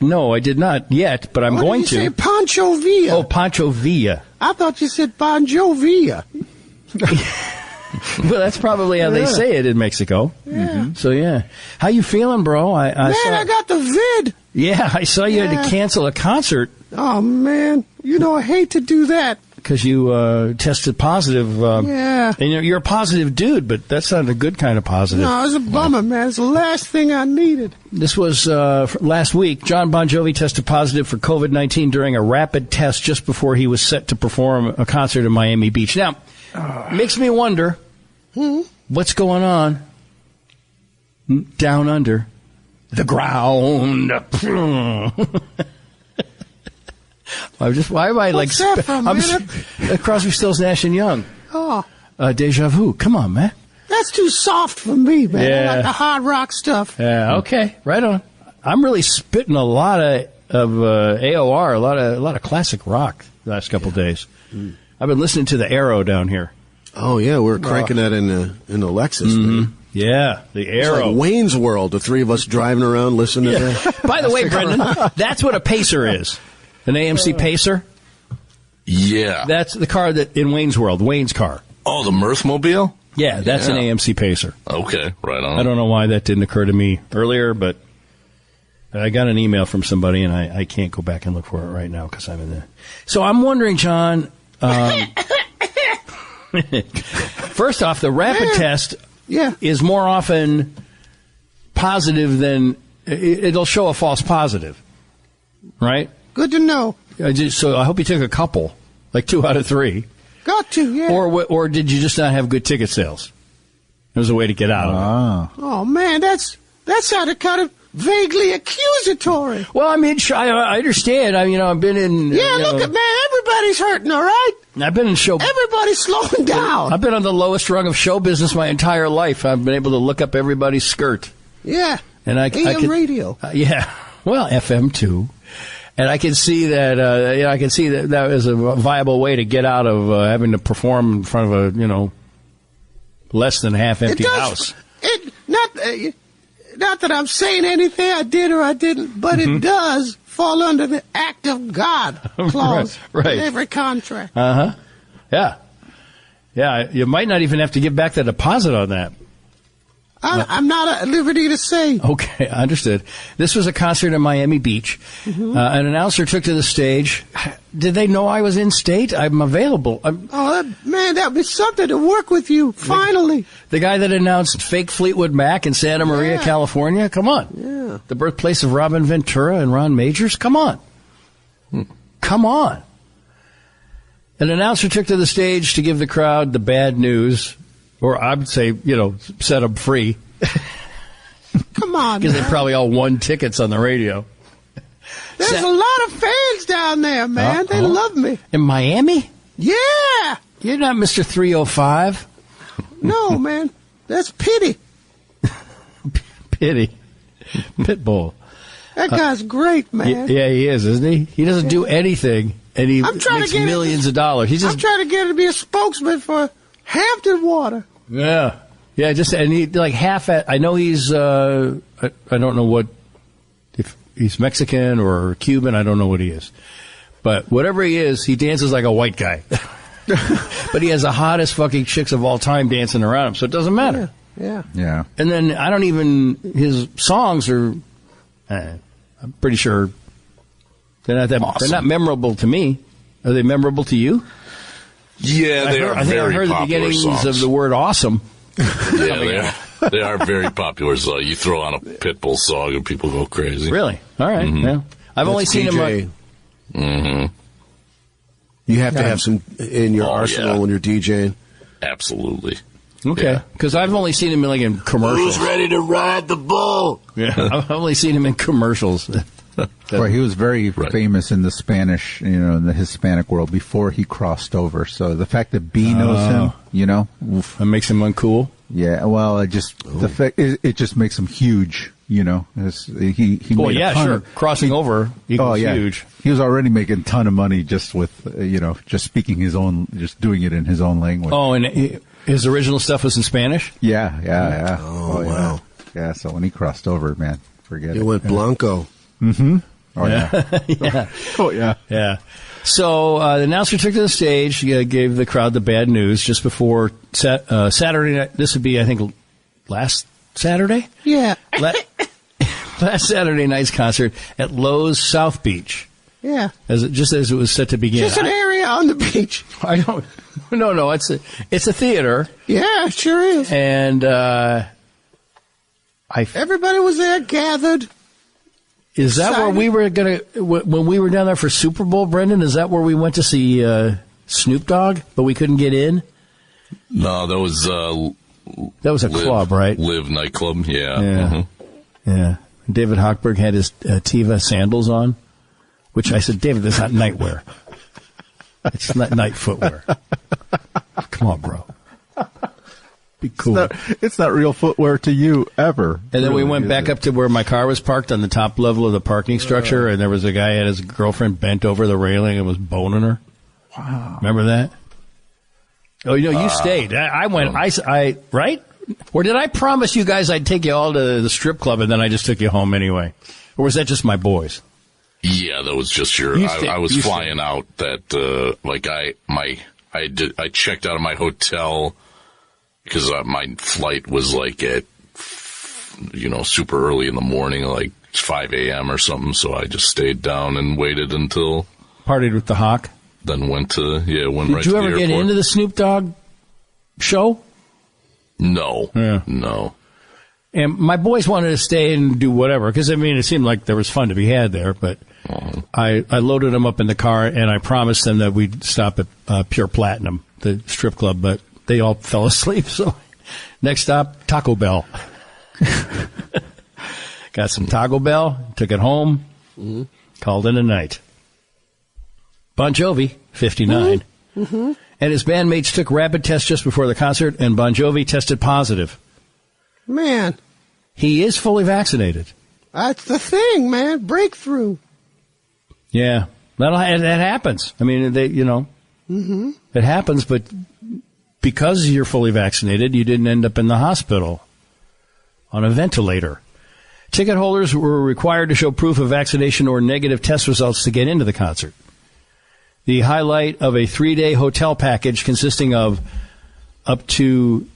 No, I did not yet, but I'm going to.
Did you say Pancho Villa?
Oh, Pancho Villa.
I thought you said Bon Jovi.
Well, that's probably how they say it in Mexico.
Yeah.
Mm-hmm. So, yeah. How you feeling, bro? I
got the vid.
Yeah, I saw you had to cancel a concert.
Oh, man. I hate to do that.
Because you tested positive.
Yeah.
And you're a positive dude, but that's not a good kind of positive.
No, it was a bummer, man. It's the last thing I needed.
This was last week. John Bon Jovi tested positive for COVID-19 during a rapid test just before he was set to perform a concert in Miami Beach. Now, makes me wonder, what's going on down under the ground? Why am I like Crosby, Stills, Nash and Young?
Oh,
Deja Vu. Come on, man.
That's too soft for me, man.
Yeah.
I like the hard rock stuff.
Yeah. Okay. Right on. I'm really spitting a lot of AOR, a lot of classic rock the last couple days. I've been listening to the Arrow down here.
Oh yeah, we're cranking that in the Lexus.
Mm-hmm. Yeah, the
It's
Arrow.
like Wayne's World, the three of us driving around listening to that.
By the way, Brendan, that's what a Pacer is. An AMC Pacer?
Yeah.
That's the car that in Wayne's World, Wayne's car.
Oh, the Mirthmobile?
Yeah, that's an AMC Pacer.
Okay, right on.
I don't know why that didn't occur to me earlier, but I got an email from somebody, and I can't go back and look for it right now because I'm in there. So I'm wondering, John, first off, the rapid test is more often positive than it'll show a false positive, right?
Good to know.
So I hope you took a couple, like 2 out of 3.
Got to, yeah.
Or did you just not have good ticket sales? There's a way to get out of it.
Oh, man, that sounded kind of vaguely accusatory.
Well, I mean, I understand. I've been in...
look at, man, everybody's hurting, all right?
I've been in show...
Everybody's slowing down.
I've been on the lowest rung of show business my entire life. I've been able to look up everybody's skirt.
Yeah.
And
AM radio.
Yeah. Well, FM too. And I can see that. I can see that is a viable way to get out of having to perform in front of a less than half empty house.
Not that I'm saying anything I did or I didn't, but it does fall under the act of God clause
right.
in every contract.
Yeah. Yeah. You might not even have to give back the deposit on that.
I'm not at liberty to say.
Okay, I understood. This was a concert in Miami Beach. An announcer took to the stage. Did they know I was in state? I'm available.
Man, that would be something to work with you, finally.
The guy that announced fake Fleetwood Mac in Santa Maria, California? Come on.
Yeah.
The birthplace of Robin Ventura and Ron Majors? Come on. Come on. An announcer took to the stage to give the crowd the bad news. Or I would say, set them free.
Come on,
because they probably all won tickets on the radio.
There's a lot of fans down there, man. They love me.
In Miami?
Yeah.
You're not Mr. 305.
No, man. That's pity.
Pity. Pitbull.
That guy's great, man.
Yeah, he is, isn't he? He doesn't do anything, and he makes millions of dollars.
I'm trying to get him to be a spokesman for Hampton Water.
Yeah. Yeah, and he like half at, I know he's, I don't know if he's Mexican or Cuban, I don't know what he is. But whatever he is, he dances like a white guy. But he has the hottest fucking chicks of all time dancing around him, so it doesn't matter.
Yeah.
And then his songs are, I'm pretty sure they're not memorable to me. Are they memorable to you?
Yeah, they are very popular songs.
I think I heard the beginnings of the word awesome.
Yeah, they are very popular. So you throw on a Pitbull song and people go crazy.
Really? All right. Yeah. I've only seen him.
You have to have some in your arsenal when you're DJing.
Absolutely.
Okay. Because I've only seen him in commercials.
Who's ready to ride the bull?
Yeah. I've only seen him in commercials.
Right, he was very famous in the Spanish, in the Hispanic world before he crossed over. So the fact that B knows him,
that makes him uncool.
Yeah, well, it just makes him huge. He made a ton of,
crossing over equals huge.
He was already making a ton of money just with just speaking just doing it in his own language.
Oh, and his original stuff was in Spanish.
Yeah.
Oh wow.
Yeah. So when he crossed over, man, forget it.
He went Blanco.
Mm-hmm. Oh,
yeah.
Oh, yeah.
Yeah. So the announcer took to the stage, gave the crowd the bad news just before Saturday night. This would be, I think, last Saturday?
Yeah.
Last Saturday night's concert at Lowe's South Beach.
Yeah.
Just as it was set to begin.
Just an area on the beach.
I don't... No, it's a theater.
Yeah, it sure is.
And
everybody was there gathered.
Is that where we were when we were down there for Super Bowl, Brendan? Is that where we went to see Snoop Dogg, but we couldn't get in?
No, that was
a club, right?
Live nightclub, yeah.
Yeah. Yeah. David Hochberg had his Teva sandals on, which I said, David, that's not nightwear. It's not night footwear. Come on, bro. Be cool.
It's not real footwear to you ever.
And then we went back up to where my car was parked on the top level of the parking structure, and there was a guy had his girlfriend bent over the railing and was boning her. Wow. Remember that? Oh, you stayed. I went. I right? Or did I promise you guys I'd take you all to the strip club and then I just took you home anyway? Or was that just my boys?
Yeah, that was just your. I was flying out. That I checked out of my hotel because my flight was like at super early in the morning, like 5 a.m. or something. So I just stayed down and waited until
partied with the Hawk.
Then went right to the airport.
Did you ever get into the Snoop Dogg show?
No.
Yeah.
No.
And my boys wanted to stay and do whatever, because, it seemed like there was fun to be had there, but I loaded them up in the car, and I promised them that we'd stop at Pure Platinum, the strip club, but they all fell asleep, so next stop, Taco Bell. Got some Taco Bell, took it home, called it a night. Bon Jovi, 59, and his bandmates took rapid tests just before the concert, and Bon Jovi tested positive.
Man.
He is fully vaccinated.
That's the thing, man. Breakthrough.
Yeah. That happens. It happens, but because you're fully vaccinated, you didn't end up in the hospital on a ventilator. Ticket holders were required to show proof of vaccination or negative test results to get into the concert. The highlight of a 3-day hotel package consisting of up to...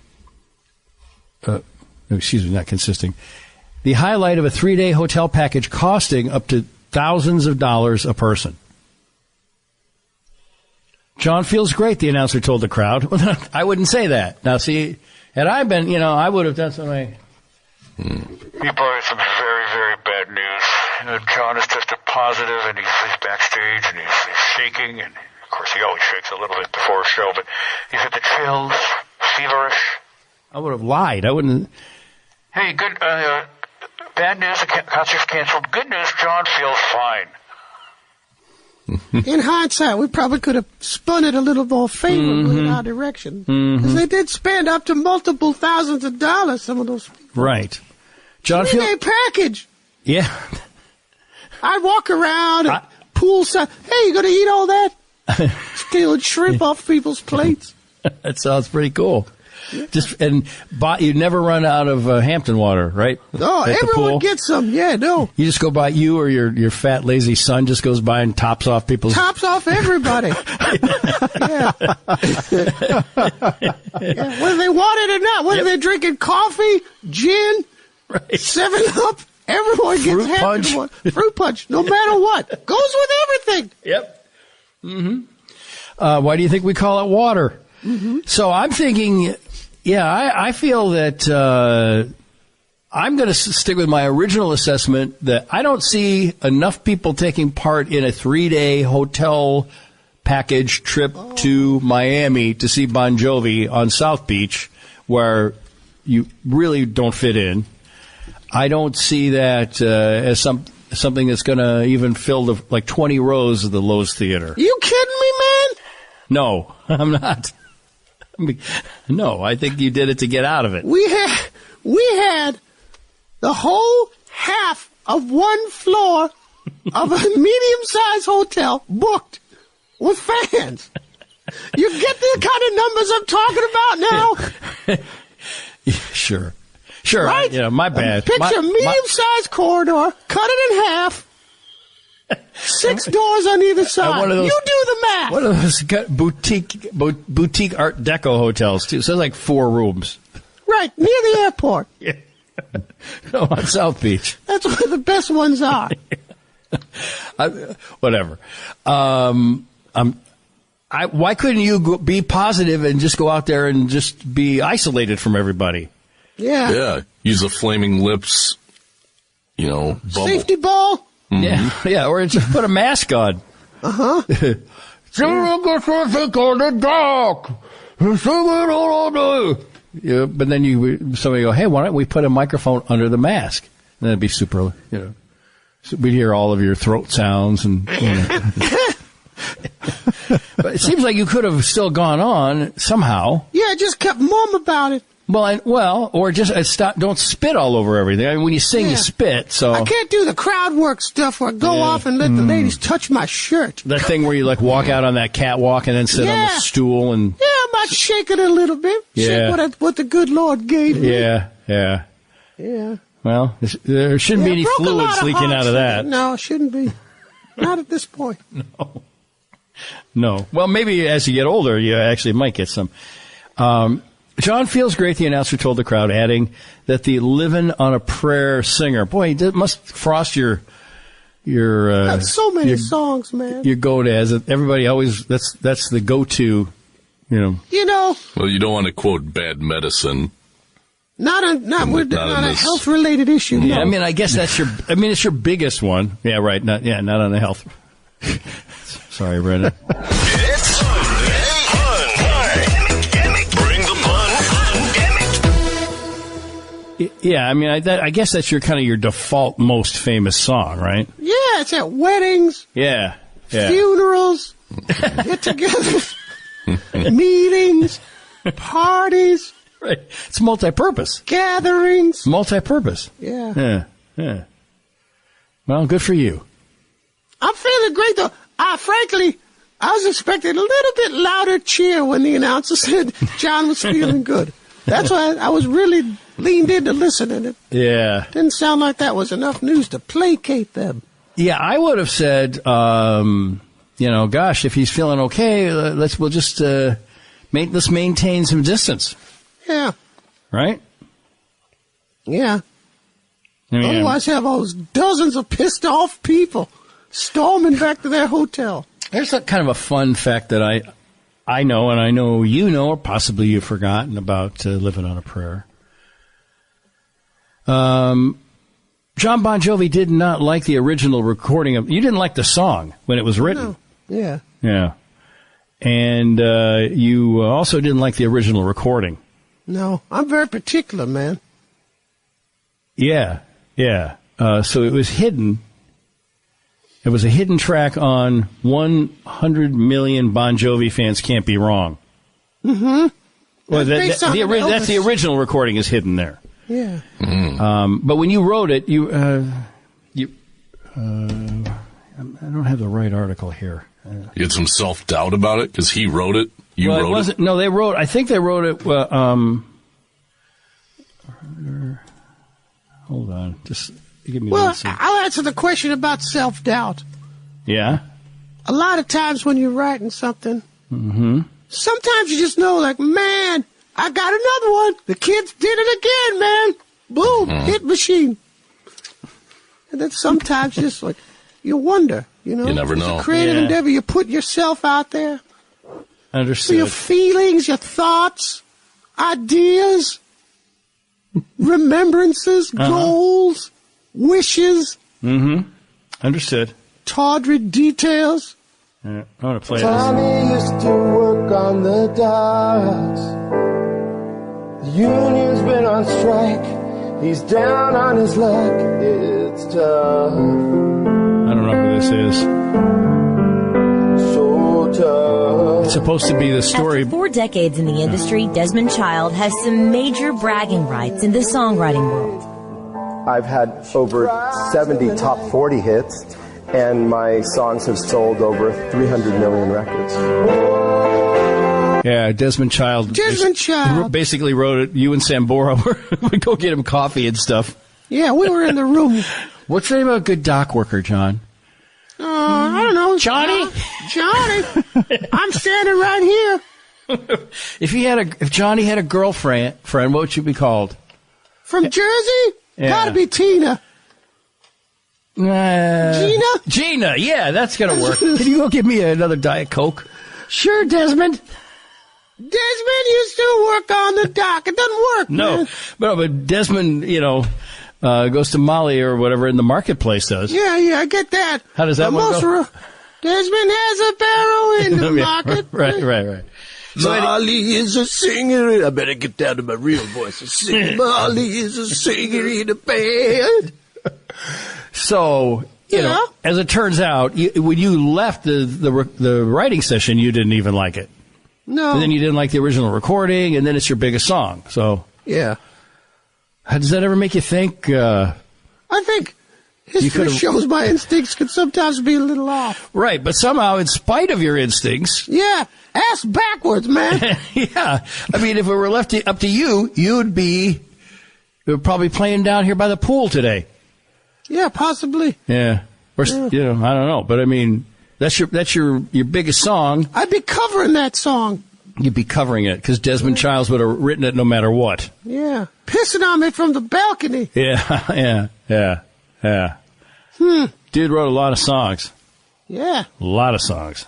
The highlight of a 3-day hotel package costing up to thousands of dollars a person. John feels great, the announcer told the crowd. I wouldn't say that. Now, see, had I been, I would have done something.
He brought some very, very bad news. John has tested positive, and he's backstage, and he's shaking, and of course he always shakes a little bit before a show, but he's had the chills, feverish.
I would have lied. I wouldn't...
Hey, good, bad news, the concert's canceled. Good news, John feels fine.
In hindsight, we probably could have spun it a little more favorably in our direction. Because they did spend up to multiple thousands of dollars, some of those people.
Right. John feels...
3-day package.
Yeah.
I'd walk around and poolside. Hey, you going to eat all that? Stealing shrimp off people's plates.
That sounds pretty cool. You'd never run out of Hampton water, right?
Oh, everyone gets some. Yeah, no.
You just go by, you or your fat, lazy son just goes by and tops off people's...
Tops off everybody. Yeah. Whether they want it or not. Whether they're drinking coffee, gin, 7-Up, everyone gets Hampton water. Fruit punch, no matter what. Goes with everything.
Yep. Why do you think we call it water? So I'm thinking... Yeah, I feel that I'm going to stick with my original assessment that I don't see enough people taking part in a 3-day hotel package trip to Miami to see Bon Jovi on South Beach, where you really don't fit in. I don't see that as something that's going to even fill like 20 rows of the Lowe's Theater.
You kidding me, man?
No, I'm not. No, I think you did it to get out of it.
We had the whole half of one floor of a medium-sized hotel booked with fans. You get the kind of numbers I'm talking about now?
Sure.
Right?
My bad.
Picture a medium-sized corridor, cut it in half. 6 doors on either side. You do the math.
One of those boutique Art Deco hotels, too. So it's like 4 rooms.
Right, near the airport.
Yeah. No, on South Beach.
That's where the best ones are.
Whatever. Why couldn't you be positive and just go out there and just be isolated from everybody?
Yeah.
Yeah. Use the Flaming Lips, bubble.
Safety ball.
Yeah, or just put a mask on.
Uh-huh.
Yeah, but then somebody go, hey, why don't we put a microphone under the mask? And that'd be super, so we'd hear all of your throat sounds and, But it seems like you could have still gone on somehow.
Yeah, just kept mum about it.
Or just don't spit all over everything. I mean, when you sing, you spit. So
I can't do the crowd work stuff where I go off and let the ladies touch my shirt.
That thing where you walk out on that catwalk and then sit on the stool and.
Yeah, I'd shake it a little bit.
Yeah.
Shake what the good Lord gave me.
Yeah.
Yeah.
Well, there shouldn't be any fluids leaking out of that.
No, it shouldn't be. Not at this point.
No. Well, maybe as you get older, you actually might get some. John feels great, the announcer told the crowd, adding that the Livin' on a Prayer singer, boy, it must frost your
so many songs, man.
Your go-to, everybody always, that's the go-to,
Well, you don't want to quote Bad Medicine.
Not a health-related issue.
Yeah,
no.
I mean, I guess it's your biggest one. Yeah, right. Not on the health. Sorry, Brendan.
It's fun. Bring the fun.
Yeah, I mean, I guess that's your default most famous song, right?
Yeah, it's at weddings.
Yeah.
Funerals. Get-togethers. Meetings. Parties.
Right. It's multi-purpose.
Gatherings.
Multi-purpose.
Yeah.
Well, good for you.
I'm feeling great, though. Frankly, I was expecting a little bit louder cheer when the announcer said John was feeling good. That's why I was really leaned in to listen, and it didn't sound like that was enough news to placate them.
Yeah, I would have said, gosh, if he's feeling okay, let's maintain some distance.
Yeah.
Right?
Yeah. Otherwise, have all those dozens of pissed off people storming back to their hotel.
There's kind of a fun fact that I know, and I know you know, or possibly you've forgotten about Living on a Prayer. John Bon Jovi did not like the original recording of. You didn't like the song when it was written.
No.
Yeah. And you also didn't like the original recording.
No, I'm very particular, man.
Yeah. So it was hidden. It was a hidden track on 100 Million Bon Jovi Fans Can't Be Wrong.
Mm-hmm.
Well, that's the original recording is hidden there.
Yeah.
But when you wrote it, I don't have the right article here.
You had some self-doubt about it because he wrote it. You wrote it?
No, I think they wrote it. Hold on. Just give me one second.
I'll answer the question about self-doubt.
Yeah?
A lot of times when you're writing something, sometimes you just know, like, man, I got another one. The kids did it again, man. Boom, hit machine. And then sometimes just like, you wonder,
You never know.
It's a creative endeavor. You put yourself out there.
Understood.
So your feelings, your thoughts, ideas, remembrances, goals, wishes.
Understood.
Tawdry details.
I want to play
Tommy used to work on the docks. The union's been on strike. He's down on his luck. It's tough.
I don't know who this is.
So tough.
It's supposed to be the story.
After 4 decades in the industry, Desmond Child has some major bragging rights in the songwriting world.
I've had over 70 top 40 hits, and my songs have sold over 300 million records.
Yeah, Desmond Child. Basically wrote it. You and Sambora would go get him coffee and stuff.
Yeah, we were in the room.
What's the name of a good dock worker, John?
I don't know. Johnny? Johnny. I'm standing right here.
If Johnny had a girlfriend, what would you be called?
From Jersey?
Yeah.
Gotta be Tina. Gina?
Gina, yeah, that's gonna work. Can you go give me another Diet Coke?
Sure, Desmond. Desmond used to work on the dock. It doesn't work, man.
But Desmond, goes to Molly or whatever in the marketplace does.
Yeah, I get that.
How does that one go?
Desmond has a barrel in the market.
Right.
Molly is a singer. I better get down to my real voice and sing. Molly is a singer in a band.
So, as it turns out, when you left the writing session, you didn't even like it.
No.
And then you didn't like the original recording, and then it's your biggest song. So,
yeah.
How does that ever make you think?
I think History shows my instincts can sometimes be a little off.
Right, but somehow, in spite of your instincts...
Yeah, ass backwards, man.
Yeah. I mean, if it were left up to you, you'd be probably playing down here by the pool today.
Yeah, possibly.
Yeah. Or, I don't know. But, I mean, that's your biggest song.
I'd be covering that song.
You'd be covering it, because Desmond Childs would have written it no matter what.
Yeah. Pissing on me from the balcony.
Yeah. Dude wrote a lot of songs.
Yeah.
A lot of songs.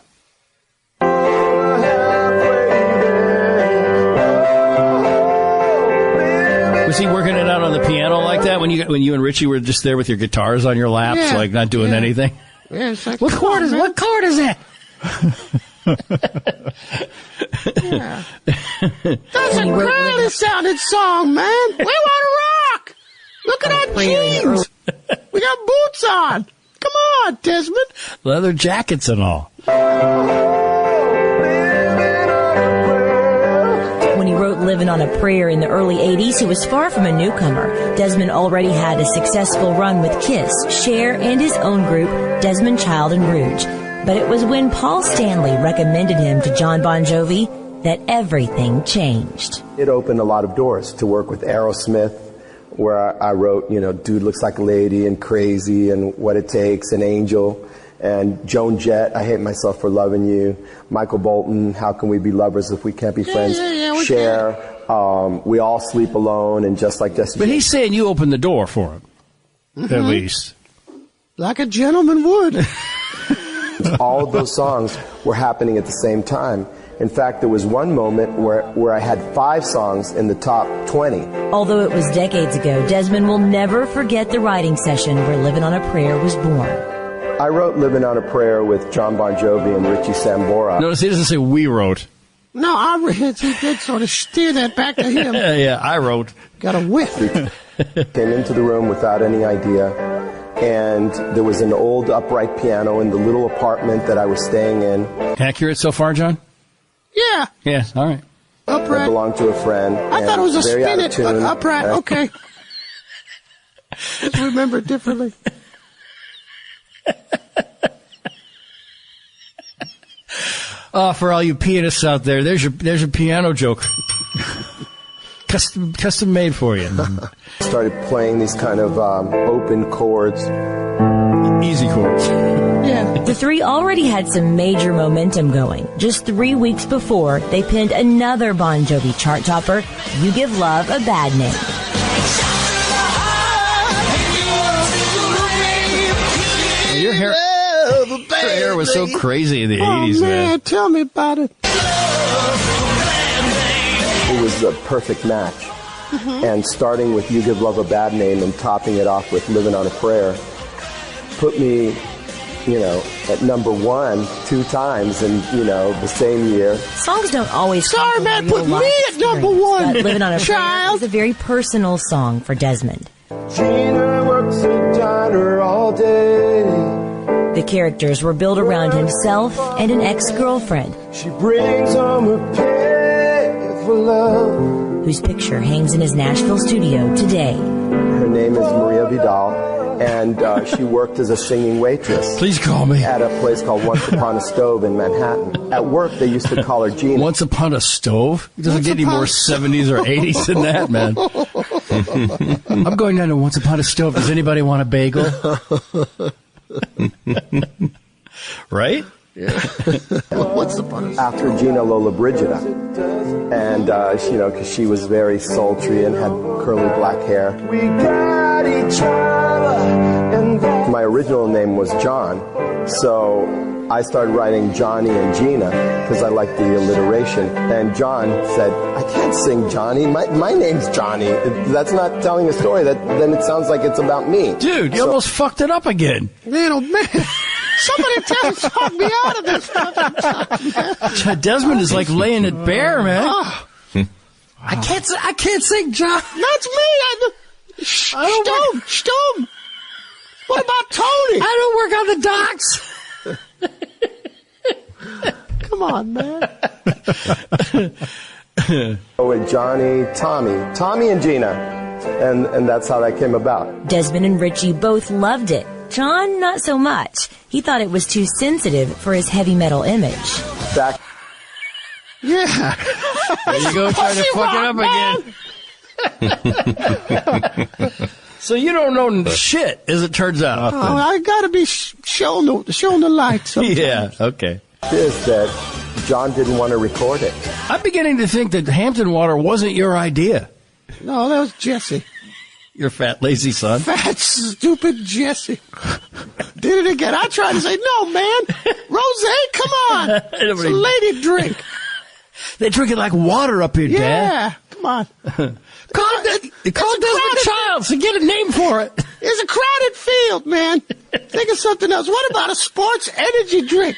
Was he working it out on the piano like that when you and Richie were just there with your guitars on your laps, like not doing anything?
Yeah, it's like,
what chord is that?
Yeah. That's a girly sounding song, man. We want to rock. Look at our jeans. We got boots on. Come on, Desmond.
Leather jackets and all.
When he wrote Living on a Prayer in the early 80s, he was far from a newcomer. Desmond already had a successful run with Kiss, Cher, and his own group, Desmond Child and Rouge. But it was when Paul Stanley recommended him to John Bon Jovi that everything changed.
It opened a lot of doors to work with Aerosmith, where I wrote, Dude Looks Like a Lady and Crazy and What It Takes and Angel, and Joan Jett, I Hate Myself for Loving You, Michael Bolton, How Can We Be Lovers If We Can't Be Friends, Cher, We All Sleep Alone, and Just Like Jesse.
But he's saying you opened the door for him, at least.
Like a gentleman would.
All of those songs were happening at the same time. In fact, there was one moment where I had 5 songs in the top 20.
Although it was decades ago, Desmond will never forget the writing session where Living on a Prayer was born.
I wrote Living on a Prayer with John Bon Jovi and Richie Sambora.
Notice he doesn't say we wrote.
No, he did sort of steer that back to him.
Yeah, I wrote.
Got a whiff.
Came into the room without any idea. And there was an old upright piano in the little apartment that I was staying in.
Accurate so far, John?
Yeah.
Yeah, all right.
Upright.
I belonged to a friend.
I thought it was a spin it, upright. Okay. Just remember it differently.
For all you pianists out there, there's your piano joke. Custom made for you.
Started playing these kind of open chords.
Easy chords.
Yeah.
The three already had some major momentum going. Just 3 weeks before, they penned another Bon Jovi chart topper, You Give Love a Bad Name.
Your hair was so crazy in the 80s, man.
Tell me about it.
It was a perfect match. And starting with You Give Love a Bad Name and topping it off with Living on a Prayer put me, at number 1 2 times in, the same year.
Songs don't always
Sorry, man, put me at number 1.
But Living on a Prayer
Child.
is a very personal song for Desmond.
Gina works a diner all day.
The characters were built around himself and an ex-girlfriend.
She brings home a pay for love,
whose picture hangs in his Nashville studio today.
Her name is Maria Vidal, and she worked as a singing waitress.
Please call me.
At a place called Once Upon a Stove in Manhattan. At work, they used to call her Gina.
Once Upon a Stove? It doesn't get any more 70s or 80s than that, man. I'm going down to Once Upon a Stove. Does anybody want a bagel? Right?
Yeah. What's the pun? After Gina Lollobrigida. And, because she was very sultry and had curly black hair.
we got each other, and
My original name was John, so I started writing Johnny and Gina because I liked the alliteration. And John said, I can't sing Johnny. My name's Johnny. That's not telling a story. Then it sounds like it's about me.
Dude, you almost fucked it up again.
Little man. Somebody talk me out of this.
Desmond is like laying it bare, man.
I can't sing John. That's me. Stum. What about Tony? I don't work on the docks. Come on, man.
With Johnny, Tommy and Gina. And that's how that came about.
Desmond and Richie both loved it. John, not so much. He thought it was too sensitive for his heavy metal image.
Back.
Yeah.
There you go, trying to fuck it up again. So you don't know shit, as it turns out.
Oh, I gotta be showing the light sometimes.
Yeah, okay.
Is that John didn't want to record it.
I'm beginning to think that Hampton Water wasn't your idea.
No, that was Jesse.
Your fat, lazy son.
Fat, stupid Jesse. Did it again. I tried to say, no, man. Rosé, come on. It's a lady drink.
They drink it like water up here, Dad.
Yeah, come on.
Call it Desmond Childs and get a name for it.
It's a crowded field, man. Think of something else. What about a sports energy drink?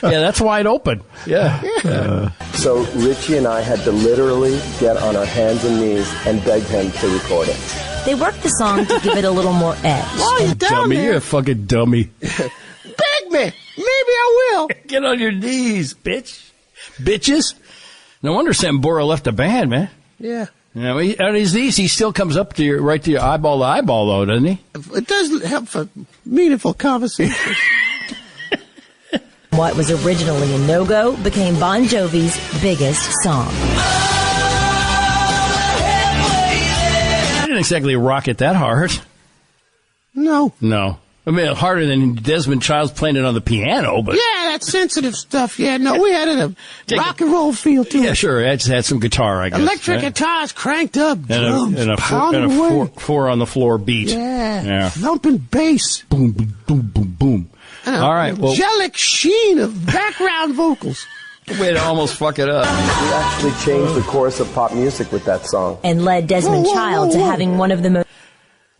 Yeah, that's wide open. Yeah.
So Richie and I had to literally get on our hands and knees and beg him to record it.
They worked the song to give it a little more edge.
While you're down
Dummy,
there,
you're a fucking dummy.
beg me. Maybe I will.
Get on your knees, bitch. Bitches. No wonder Sambora left the band, man.
Yeah.
Yeah, on his knees, he still comes up to right to your eyeball to eyeball, though, doesn't he?
It does help for meaningful conversation.
What was originally a no-go became Bon Jovi's biggest song.
I didn't exactly rock it that hard.
No.
No. I mean, harder than Desmond Childs playing it on the piano, but...
Yeah, that sensitive stuff. Yeah, no, we had a rock and roll feel to it.
Yeah, sure. I just had some guitar, I guess.
Electric guitars cranked up, drums pounding
and a
away.
four on the floor beat.
Yeah. Thumping bass.
Boom, boom, boom, boom, boom.
And
all right, well...
angelic sheen of background vocals.
Way to almost fuck it up.
We actually changed the chorus of pop music with that song.
And led Desmond Child to having one of the most...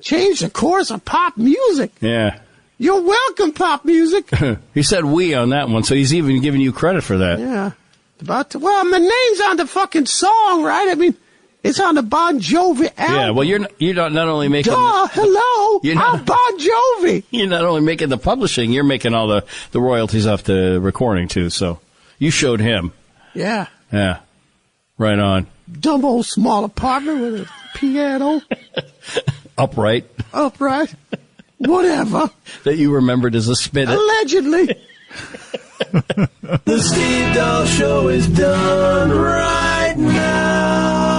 Change the chorus of pop music.
Yeah.
You're welcome, pop music.
He said we on that one, so he's even giving you credit for that.
Yeah. Well, my name's on the fucking song, right? I mean, it's on the Bon Jovi album.
Yeah, well, you're not only making...
hello, I'm Bon Jovi.
You're not only making the publishing, you're making all the royalties off the recording, too, so you showed him.
Yeah.
Yeah. Right on.
Dumb old small apartment with a piano.
Upright.
Whatever.
That you remembered as a spinet.
Allegedly.
The Steve Dahl Show is done right now.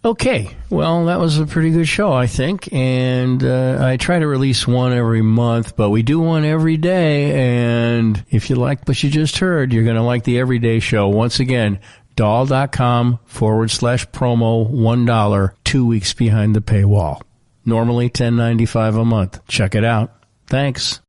Okay, well, that was a pretty good show, I think, and I try to release one every month, but we do one every day, and if you like what you just heard, you're going to like the Everyday Show. Once again, Dahl.com/promo, $1, 2 weeks behind the paywall. Normally $10.95 a month. Check it out. Thanks.